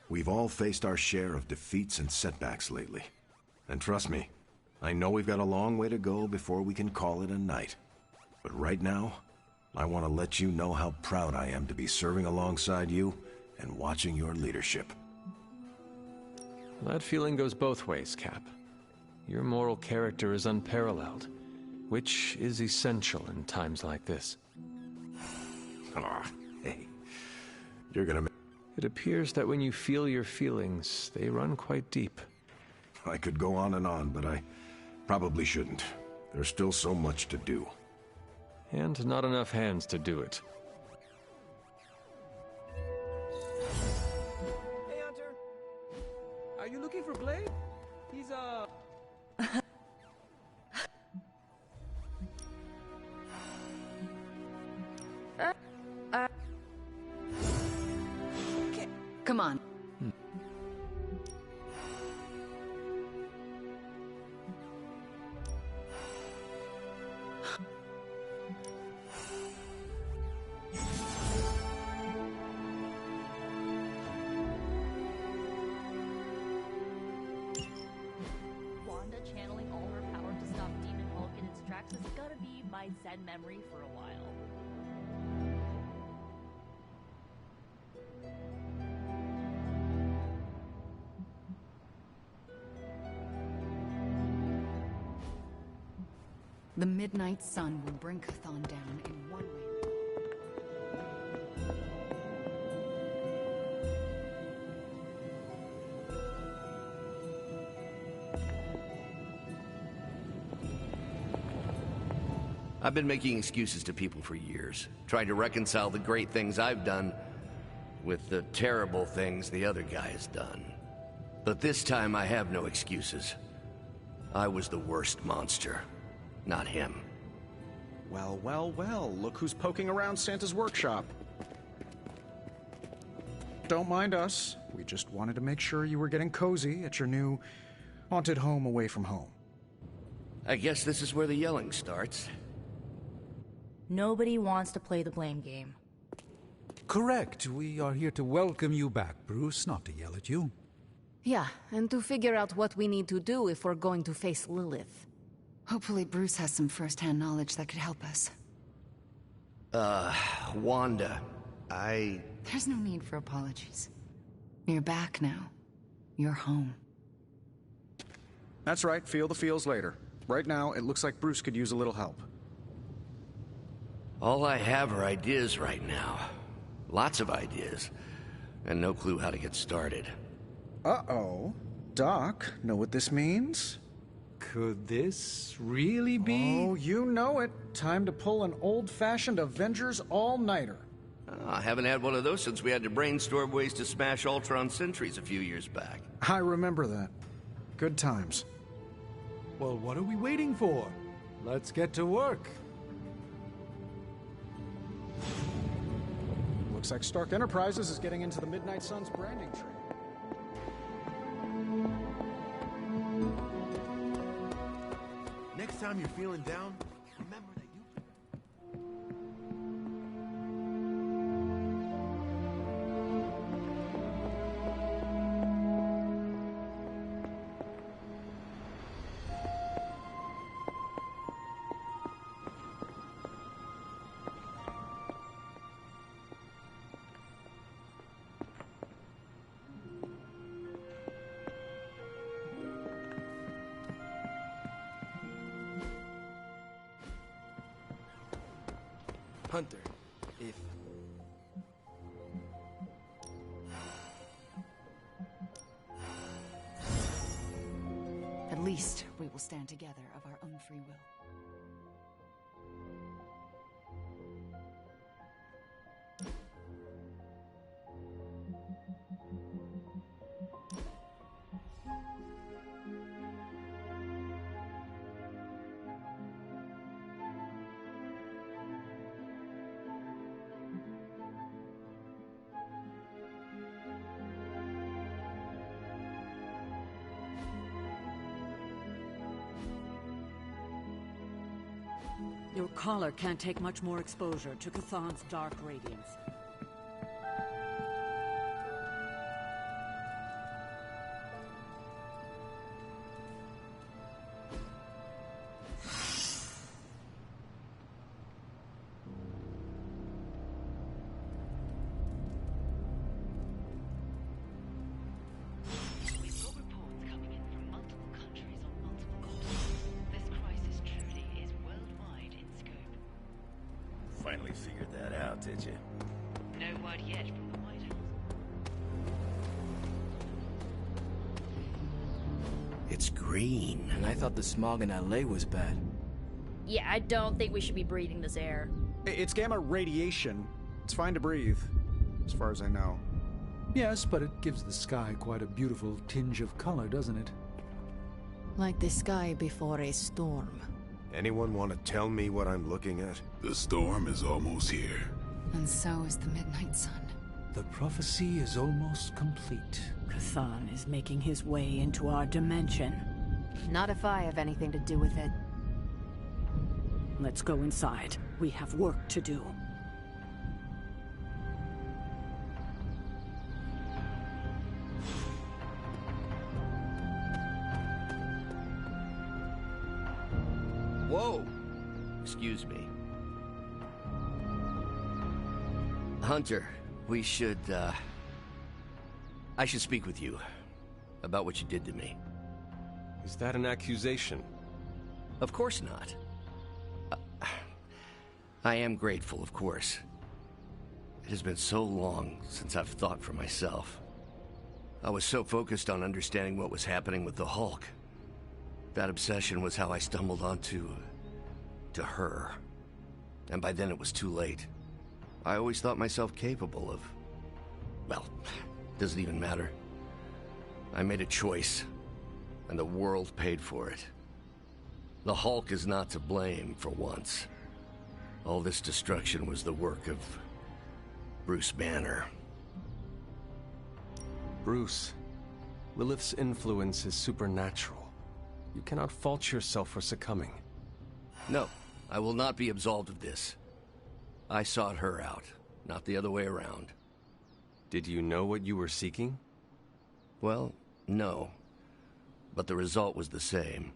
we've all faced our share of defeats and setbacks lately. And trust me, I know we've got a long way to go before we can call it a night. But right now, I want to let you know how proud I am to be serving alongside you and watching your leadership. That feeling goes both ways, Cap. Your moral character is unparalleled, which is essential in times like this. Hey, you're gonna... It appears that when you feel your feelings, they run quite deep. I could go on, but I probably shouldn't. There's still so much to do. And not enough hands to do it. Hey, Hunter. Are you looking for Blade? He's, Come on. Wanda channeling all her power to stop Demon Hulk in its tracks is gonna be my Zen memory for a while. The midnight sun will bring Chthon down in one way. I've been making excuses to people for years, trying to reconcile the great things I've done with the terrible things the other guy has done. But this time I have no excuses. I was the worst monster, not him. Well, well, well, look who's poking around Santa's workshop. Don't mind us. We just wanted to make sure you were getting cozy at your new haunted home away from home. I guess this is where the yelling starts. Nobody wants to play the blame game. Correct. We are here to welcome you back, Bruce, not to yell at you. Yeah, and to figure out what we need to do if we're going to face Lilith. Hopefully Bruce has some first-hand knowledge that could help us. Wanda, There's no need for apologies. You're back now. You're home. That's right, feel the feels later. Right now, it looks like Bruce could use a little help. All I have are ideas right now. Lots of ideas. And no clue how to get started. Uh-oh. Doc, know what this means? Could this really be? Oh, you know it. Time to pull an old-fashioned Avengers all-nighter. I haven't had one of those since we had to brainstorm ways to smash Ultron sentries a few years back. I remember that. Good times. Well, what are we waiting for? Let's get to work. Looks like Stark Enterprises is getting into the Midnight Suns branding trade. Next time you're feeling down, remember that you... Hunter, if... At least we will stand together of our own free will. Your collar can't take much more exposure to Chthon's dark radiance. Finally figured that out, did you? No, know what yet from the White House. It's green. And I thought the smog in LA was bad. Yeah, I don't think we should be breathing this air. It's gamma radiation. It's fine to breathe, as far as I know. Yes, but it gives the sky quite a beautiful tinge of color, doesn't it? Like the sky before a storm. Anyone want to tell me what I'm looking at? The storm is almost here. And so is the Midnight Sun. The prophecy is almost complete. K'than is making his way into our dimension. Not if I have anything to do with it. Let's go inside. We have work to do. Whoa! Excuse me. Hunter, we should, I should speak with you about what you did to me. Is that an accusation? Of course not. I am grateful, of course. It has been so long since I've thought for myself. I was so focused on understanding what was happening with the Hulk. That obsession was how I stumbled onto her. And by then it was too late. I always thought myself capable of... well, doesn't even matter. I made a choice, and the world paid for it. The Hulk is not to blame for once. All this destruction was the work of Bruce Banner. Bruce, Lilith's influence is supernatural. You cannot fault yourself for succumbing. No, I will not be absolved of this. I sought her out, not the other way around. Did you know what you were seeking? Well, no. But the result was the same.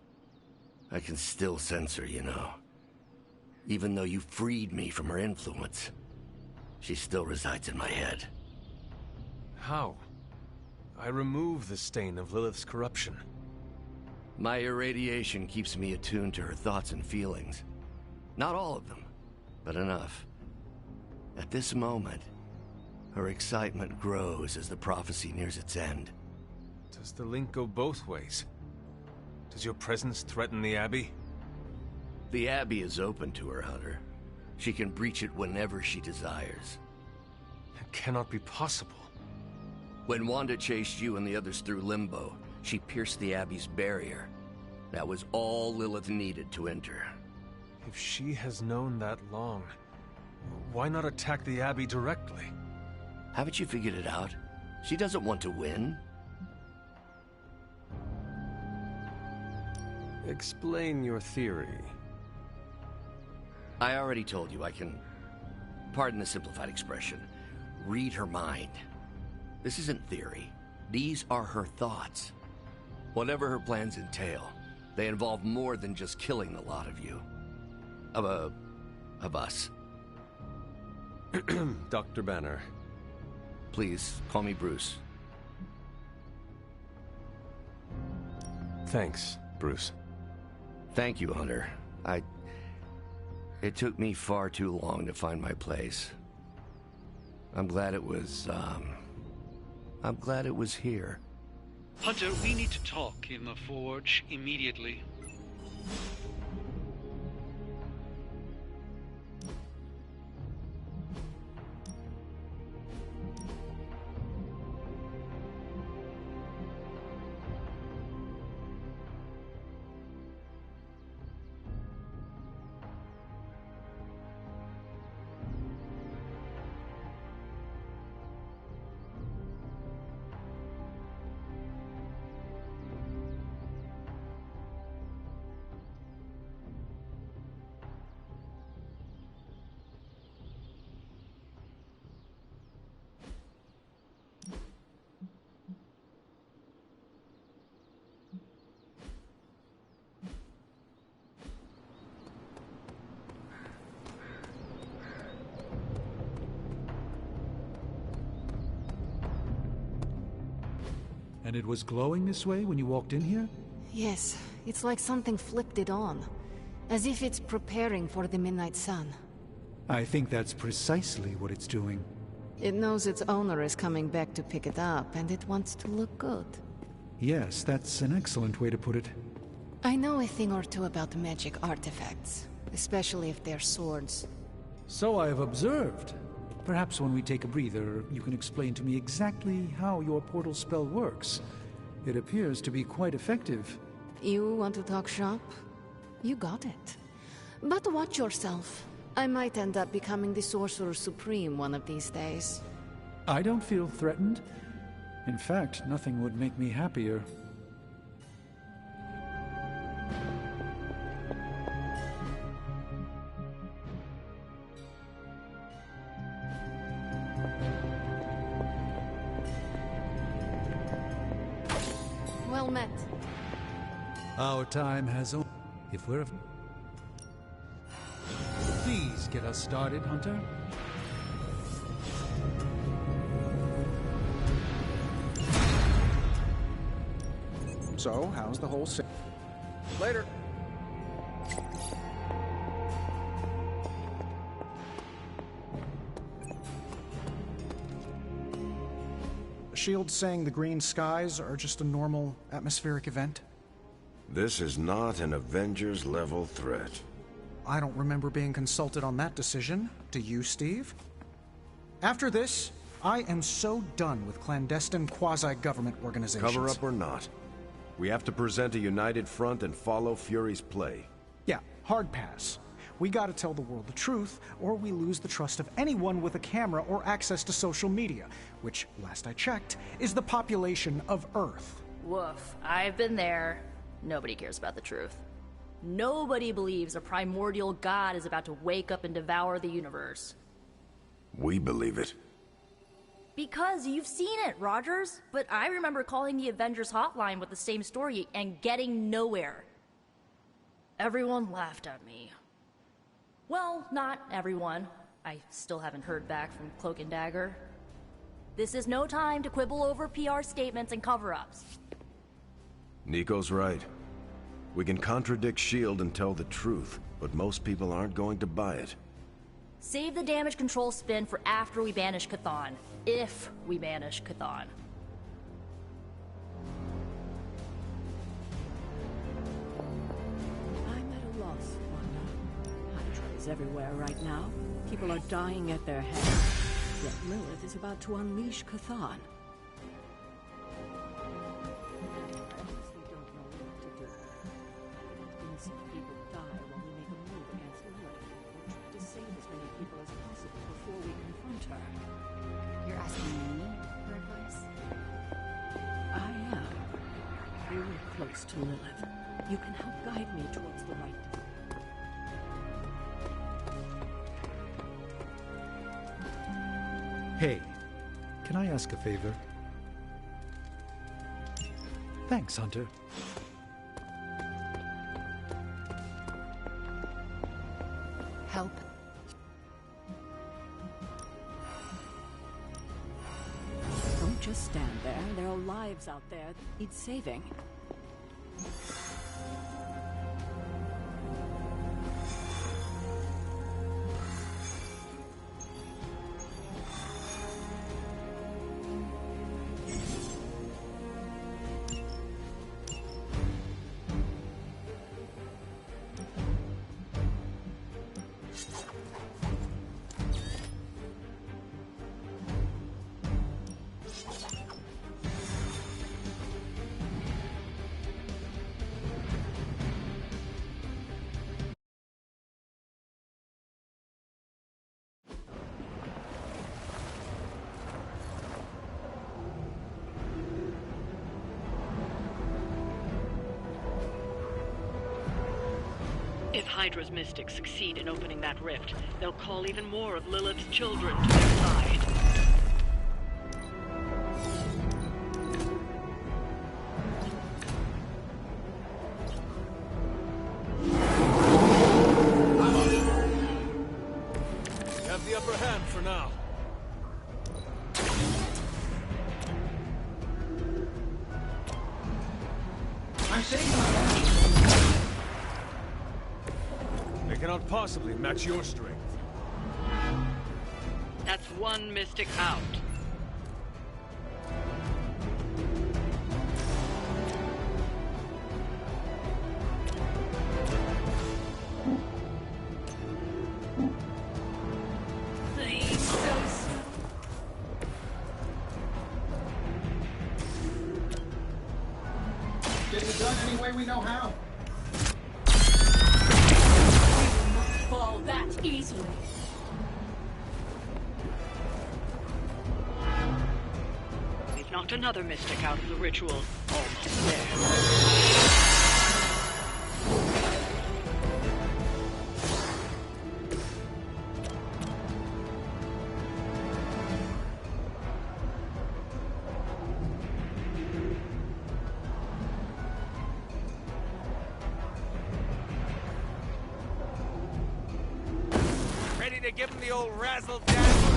I can still sense her, you know. Even though you freed me from her influence, she still resides in my head. How? I remove the stain of Lilith's corruption. My irradiation keeps me attuned to her thoughts and feelings. Not all of them, but enough. At this moment, her excitement grows as the prophecy nears its end. Does the link go both ways? Does your presence threaten the Abbey? The Abbey is open to her, Hunter. She can breach it whenever she desires. It cannot be possible. When Wanda chased you and the others through Limbo, she pierced the Abbey's barrier. That was all Lilith needed to enter. If she has known that long, why not attack the Abbey directly? Haven't you figured it out? She doesn't want to win. Explain your theory. I already told you I can, pardon the simplified expression, read her mind. This isn't theory. These are her thoughts. Whatever her plans entail, they involve more than just killing the lot of you. Of us. Dr. Banner. Please, call me Bruce. Thanks, Bruce. Thank you, Hunter. It took me far too long to find my place. I'm glad it was here. Hunter, we need to talk in the Forge immediately. And it was glowing this way when you walked in here? Yes, it's like something flipped it on. As if it's preparing for the Midnight Sun. I think that's precisely what it's doing. It knows its owner is coming back to pick it up, and it wants to look good. Yes, that's an excellent way to put it. I know a thing or two about magic artifacts, especially if they're swords. So I have observed. Perhaps when we take a breather, you can explain to me exactly how your portal spell works. It appears to be quite effective. You want to talk shop? You got it. But watch yourself. I might end up becoming the Sorcerer Supreme one of these days. I don't feel threatened. In fact, nothing would make me happier. Well met. Our time has only... If we're... Please get us started, Hunter. So, how's the whole Later. Shield's saying the green skies are just a normal atmospheric event? This is not an Avengers-level threat. I don't remember being consulted on that decision. Do you, Steve? After this, I am so done with clandestine quasi-government organizations. Cover up or not, we have to present a united front and follow Fury's play. Yeah, hard pass. We gotta tell the world the truth, or we lose the trust of anyone with a camera or access to social media, which, last I checked, is the population of Earth. Woof. I've been there. Nobody cares about the truth. Nobody believes a primordial god is about to wake up and devour the universe. We believe it. Because you've seen it, Rogers. But I remember calling the Avengers hotline with the same story and getting nowhere. Everyone laughed at me. Well, not everyone. I still haven't heard back from Cloak and Dagger. This is no time to quibble over PR statements and cover-ups. Nico's right. We can contradict S.H.I.E.L.D. and tell the truth, but most people aren't going to buy it. Save the damage control spin for after we banish Chthon. If we banish Chthon. I'm at a loss, Wanda. Hydra is everywhere right now. People are dying at their head. Yet Lilith is about to unleash Chthon. You're asking me for advice? I am. You're close to Lilith. You can help guide me towards the right decision. Hey, can I ask a favor? Thanks, Hunter. Help? Don't just stand there. There are lives out there that need saving. If Hydra's mystics succeed in opening that rift, they'll call even more of Lilith's children to their side. We have the upper hand for now. I'm saving my They cannot possibly match your strength. That's one mystic out. Please, so slow. Get it done any way we know how. You won't fall that easily. We've knocked another mystic out of the ritual. Almost there. Ready to give him the old razzle-dazzle?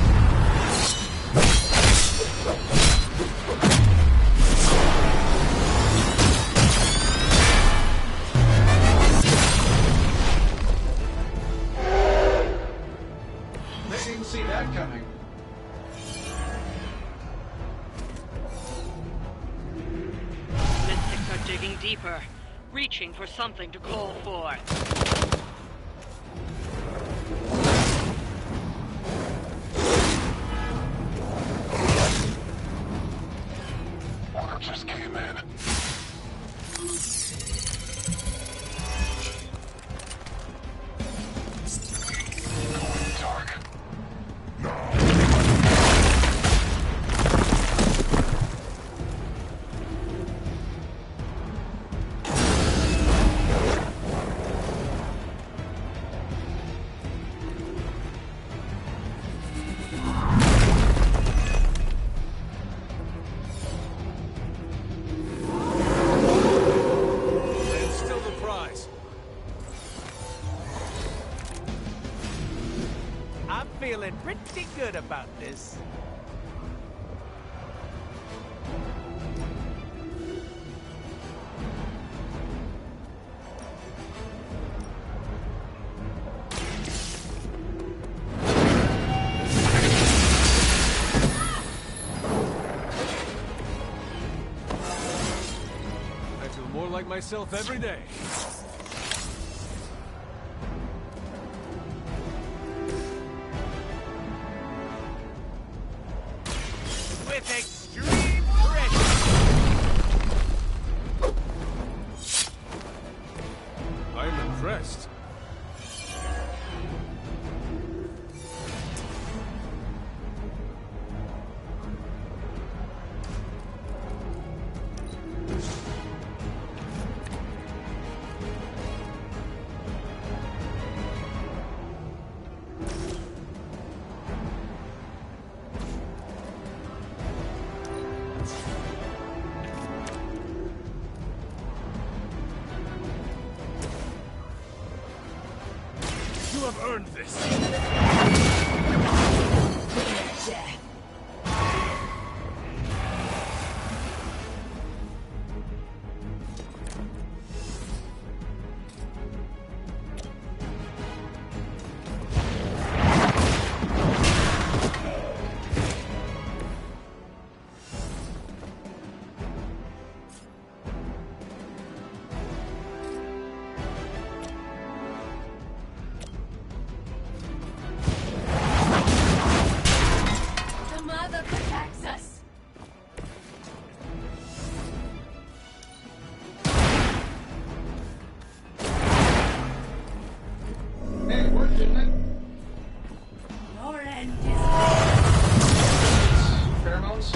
They didn't see that coming. Mystics are digging deeper, reaching for something to call for. Water just came in. Going dark. And still the prize. I'm feeling pretty good about this. I feel more like myself every day. With extreme pressure. I'm impressed. You have earned this. Death. The mother protects us. Hey, we're getting it. Your end is Pheromones?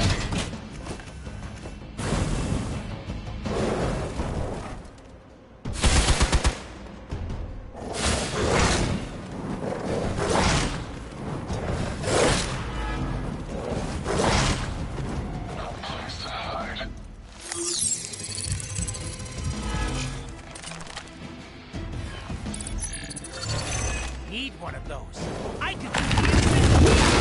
No place to hide. Need one of those. I could do the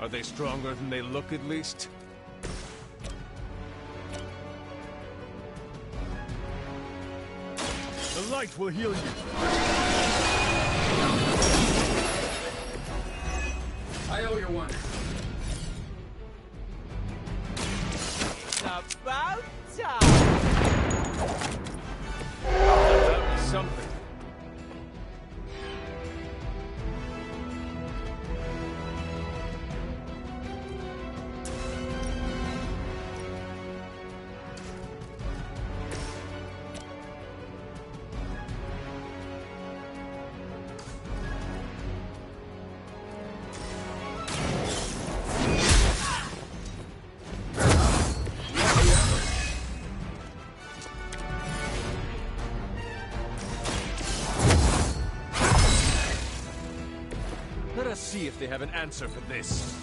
Are they stronger than they look, at least? The light will heal you. I owe you one. It's about time. That was something. Let us see if they have an answer for this.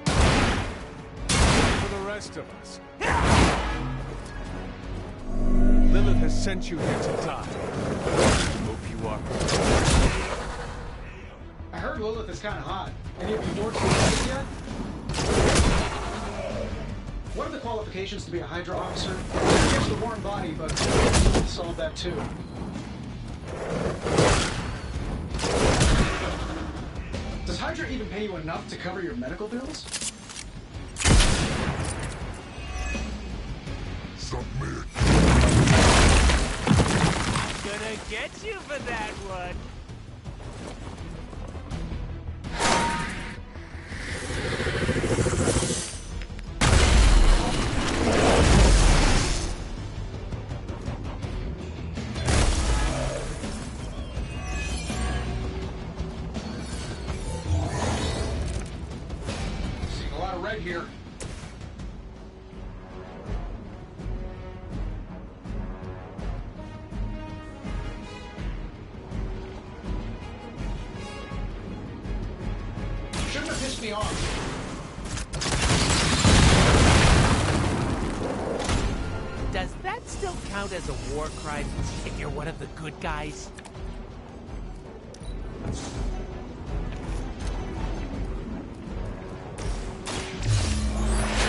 For the rest of us. Lilith has sent you here to die. Hope you are. I heard Lilith is kind of hot. Any of you dorks seen it yet? What are the qualifications to be a Hydra officer? Here's the warm body, but we'll solve that too. Does Hydra even pay you enough to cover your medical bills? Submit. Gonna get you for that one. Seeing a lot of red here. Shouldn't have pissed me off. Does that still count as a war crime if you're one of the good guys?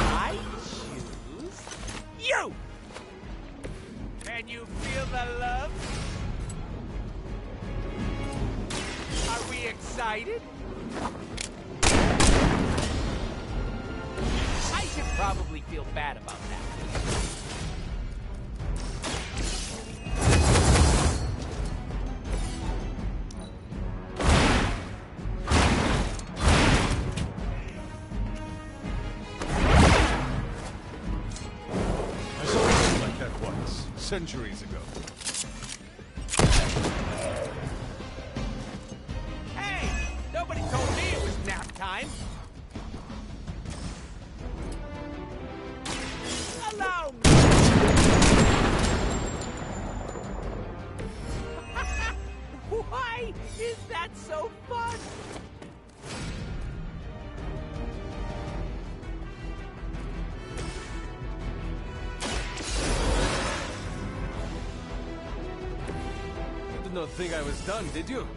I choose you! Can you feel the love? Are we excited? I should probably feel bad about that. I saw something like that once, centuries ago. Hey! Nobody told me it was nap time! Allow me! Why is that so fun? You did not think I was done, did you?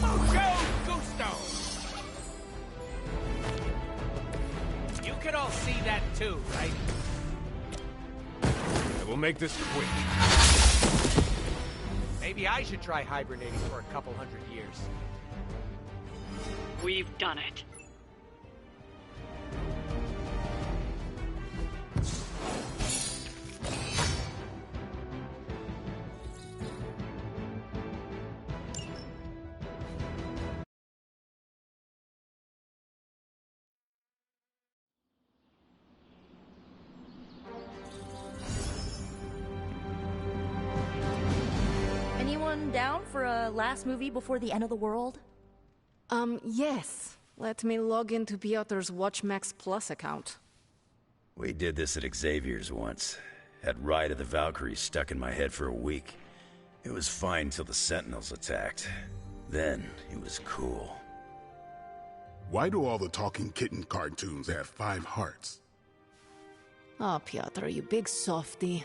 Mucho gusto! You can all see that too, right? I will make this quick. Maybe I should try hibernating for a couple hundred years. We've done it. Anyone down for a last movie before the end of the world? Yes. Let me log into Piotr's WatchMax Plus account. We did this at Xavier's once. Had Ride of the Valkyries stuck in my head for a week. It was fine till the Sentinels attacked. Then, it was cool. Why do all the talking kitten cartoons have 5 hearts? Oh, Piotr, you big softy.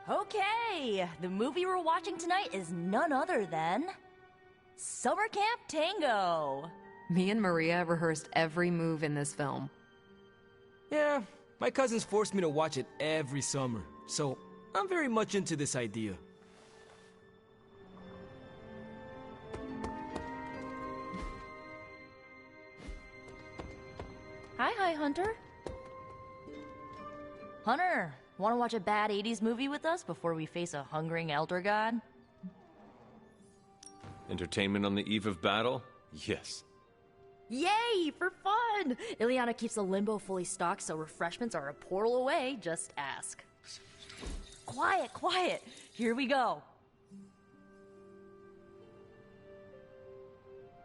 Okay, the movie we're watching tonight is none other than Summer Camp Tango. Me and Maria rehearsed every move in this film. Yeah, my cousins forced me to watch it every summer, so I'm very much into this idea. Hi, Hunter. Hunter, want to watch a bad 80s movie with us before we face a hungering elder god? Entertainment on the eve of battle? Yes. Yay, for fun! Ileana keeps the limbo fully stocked, so refreshments are a portal away. Just ask. Quiet. Here we go.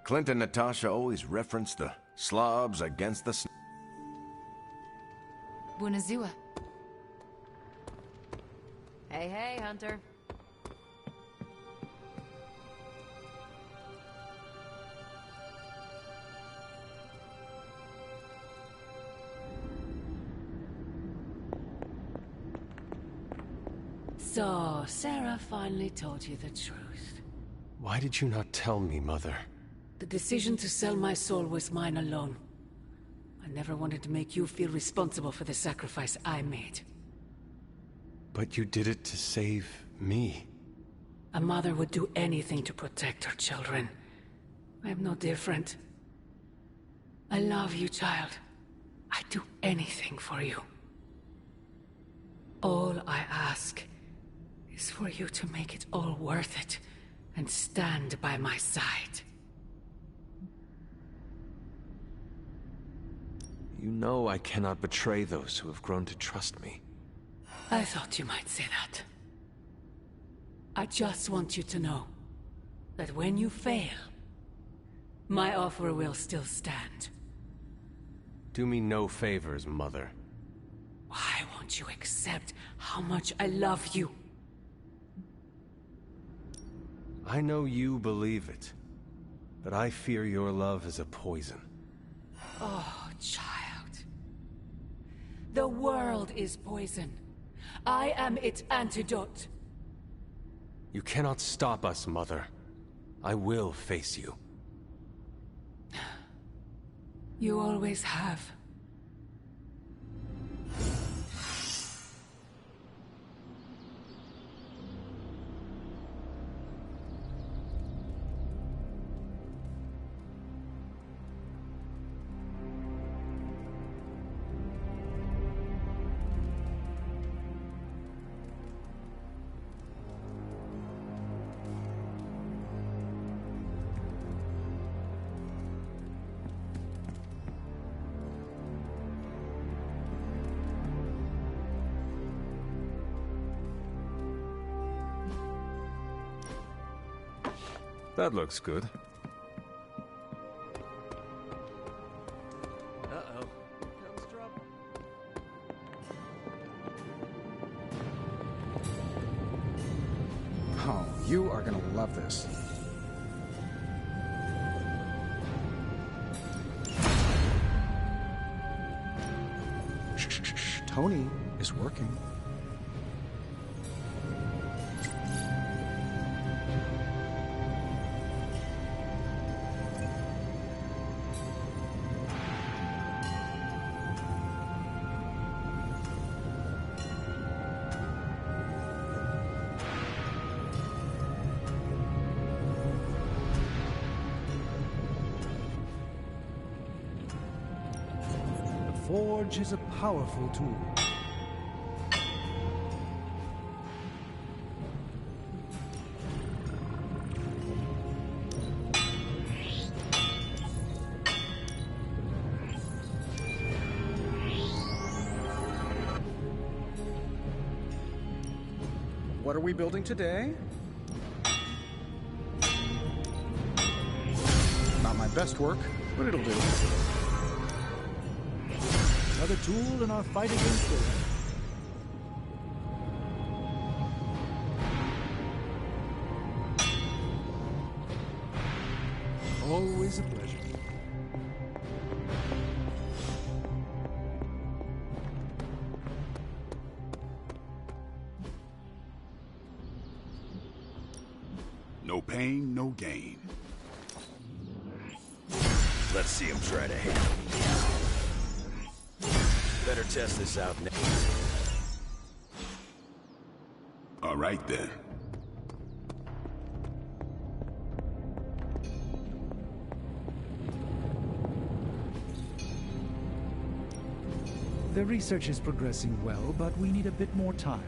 Clint and Natasha always reference the slobs against the... Bunazua. Hey, Hunter. So, Sarah finally told you the truth. Why did you not tell me, Mother? The decision to sell my soul was mine alone. I never wanted to make you feel responsible for the sacrifice I made. But you did it to save me. A mother would do anything to protect her children. I am no different. I love you, child. I'd do anything for you. All I ask is for you to make it all worth it and stand by my side. You know I cannot betray those who have grown to trust me. I thought you might say that. I just want you to know that when you fail, my offer will still stand. Do me no favors, Mother. Why won't you accept how much I love you? I know you believe it, but I fear your love is a poison. Oh, child. The world is poison. I am its antidote. You cannot stop us, Mother. I will face you. You always have. That looks good. Uh-oh. Comes trouble. Oh, you are gonna love this. Shh. Tony is working. Forge is a powerful tool. What are we building today? Not my best work, but it'll do. Another tool in our fight against it. Always a pleasure. No pain, no gain. Let's see him try to handle me. Better test this out next. All right, then. The research is progressing well, but we need a bit more time.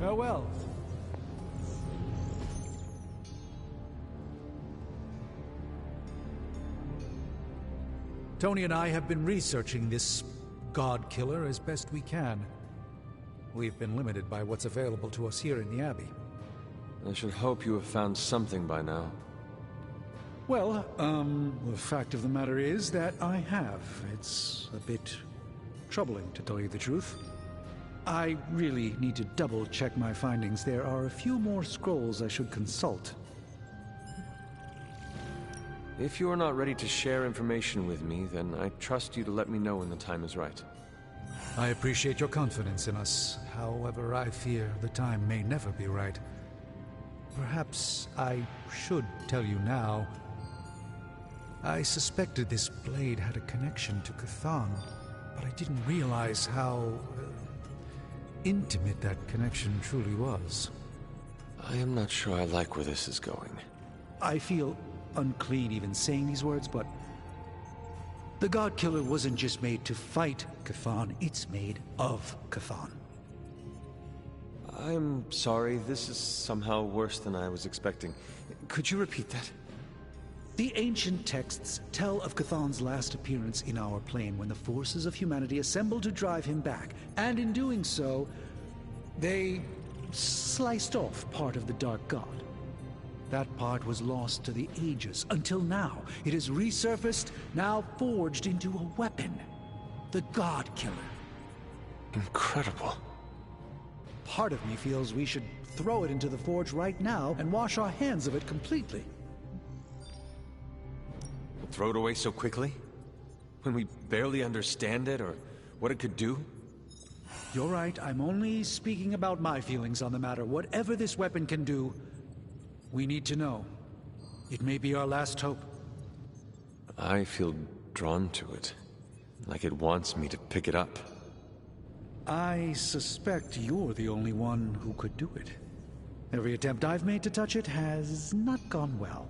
Farewell. Tony and I have been researching this God Killer as best we can. We've been limited by what's available to us here in the Abbey. I should hope you have found something by now. Well, the fact of the matter is that I have. It's a bit troubling, to tell you the truth. I really need to double-check my findings. There are a few more scrolls I should consult. If you are not ready to share information with me, then I trust you to let me know when the time is right. I appreciate your confidence in us. However, I fear the time may never be right. Perhaps I should tell you now. I suspected this blade had a connection to Chthon, but I didn't realize how intimate that connection truly was. I am not sure I like where this is going. I feel unclean even saying these words, but the God Killer wasn't just made to fight Chthon, it's made of Chthon. I'm sorry, this is somehow worse than I was expecting. Could you repeat that? The ancient texts tell of Chthon's last appearance in our plane when the forces of humanity assembled to drive him back, and in doing so, they sliced off part of the Dark God. That part was lost to the ages, until now. It has resurfaced, now forged into a weapon. The God Killer. Incredible. Part of me feels we should throw it into the forge right now and wash our hands of it completely. Throw it away so quickly? When we barely understand it or what it could do? You're right, I'm only speaking about my feelings on the matter. Whatever this weapon can do, we need to know. It may be our last hope. I feel drawn to it. Like it wants me to pick it up. I suspect you're the only one who could do it. Every attempt I've made to touch it has not gone well.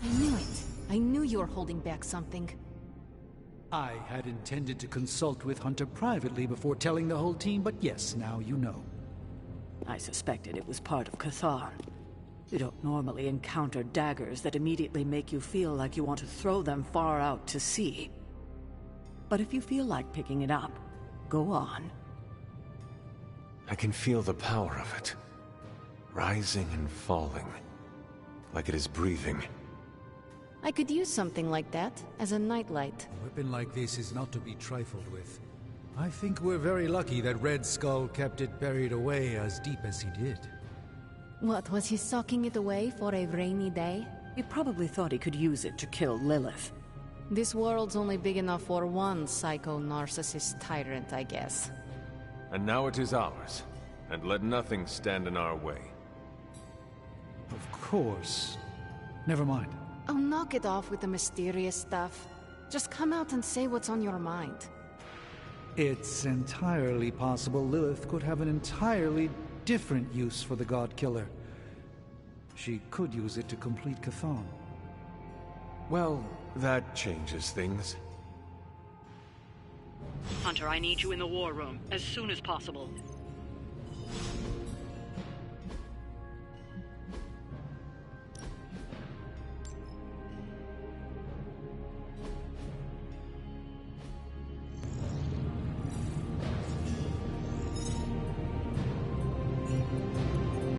I knew it. I knew you were holding back something. I had intended to consult with Hunter privately before telling the whole team, but yes, now you know. I suspected it was part of Chthon. You don't normally encounter daggers that immediately make you feel like you want to throw them far out to sea. But if you feel like picking it up, go on. I can feel the power of it. Rising and falling. Like it is breathing. I could use something like that as a nightlight. A weapon like this is not to be trifled with. I think we're very lucky that Red Skull kept it buried away as deep as he did. What, was he socking it away for a rainy day? He probably thought he could use it to kill Lilith. This world's only big enough for one psycho-narcissist tyrant, I guess. And now it is ours. And let nothing stand in our way. Of course. Never mind. Oh, knock it off with the mysterious stuff. Just come out and say what's on your mind. It's entirely possible Lilith could have an entirely different use for the God Killer. She could use it to complete Chthon. Well, that changes things. Hunter, I need you in the war room as soon as possible.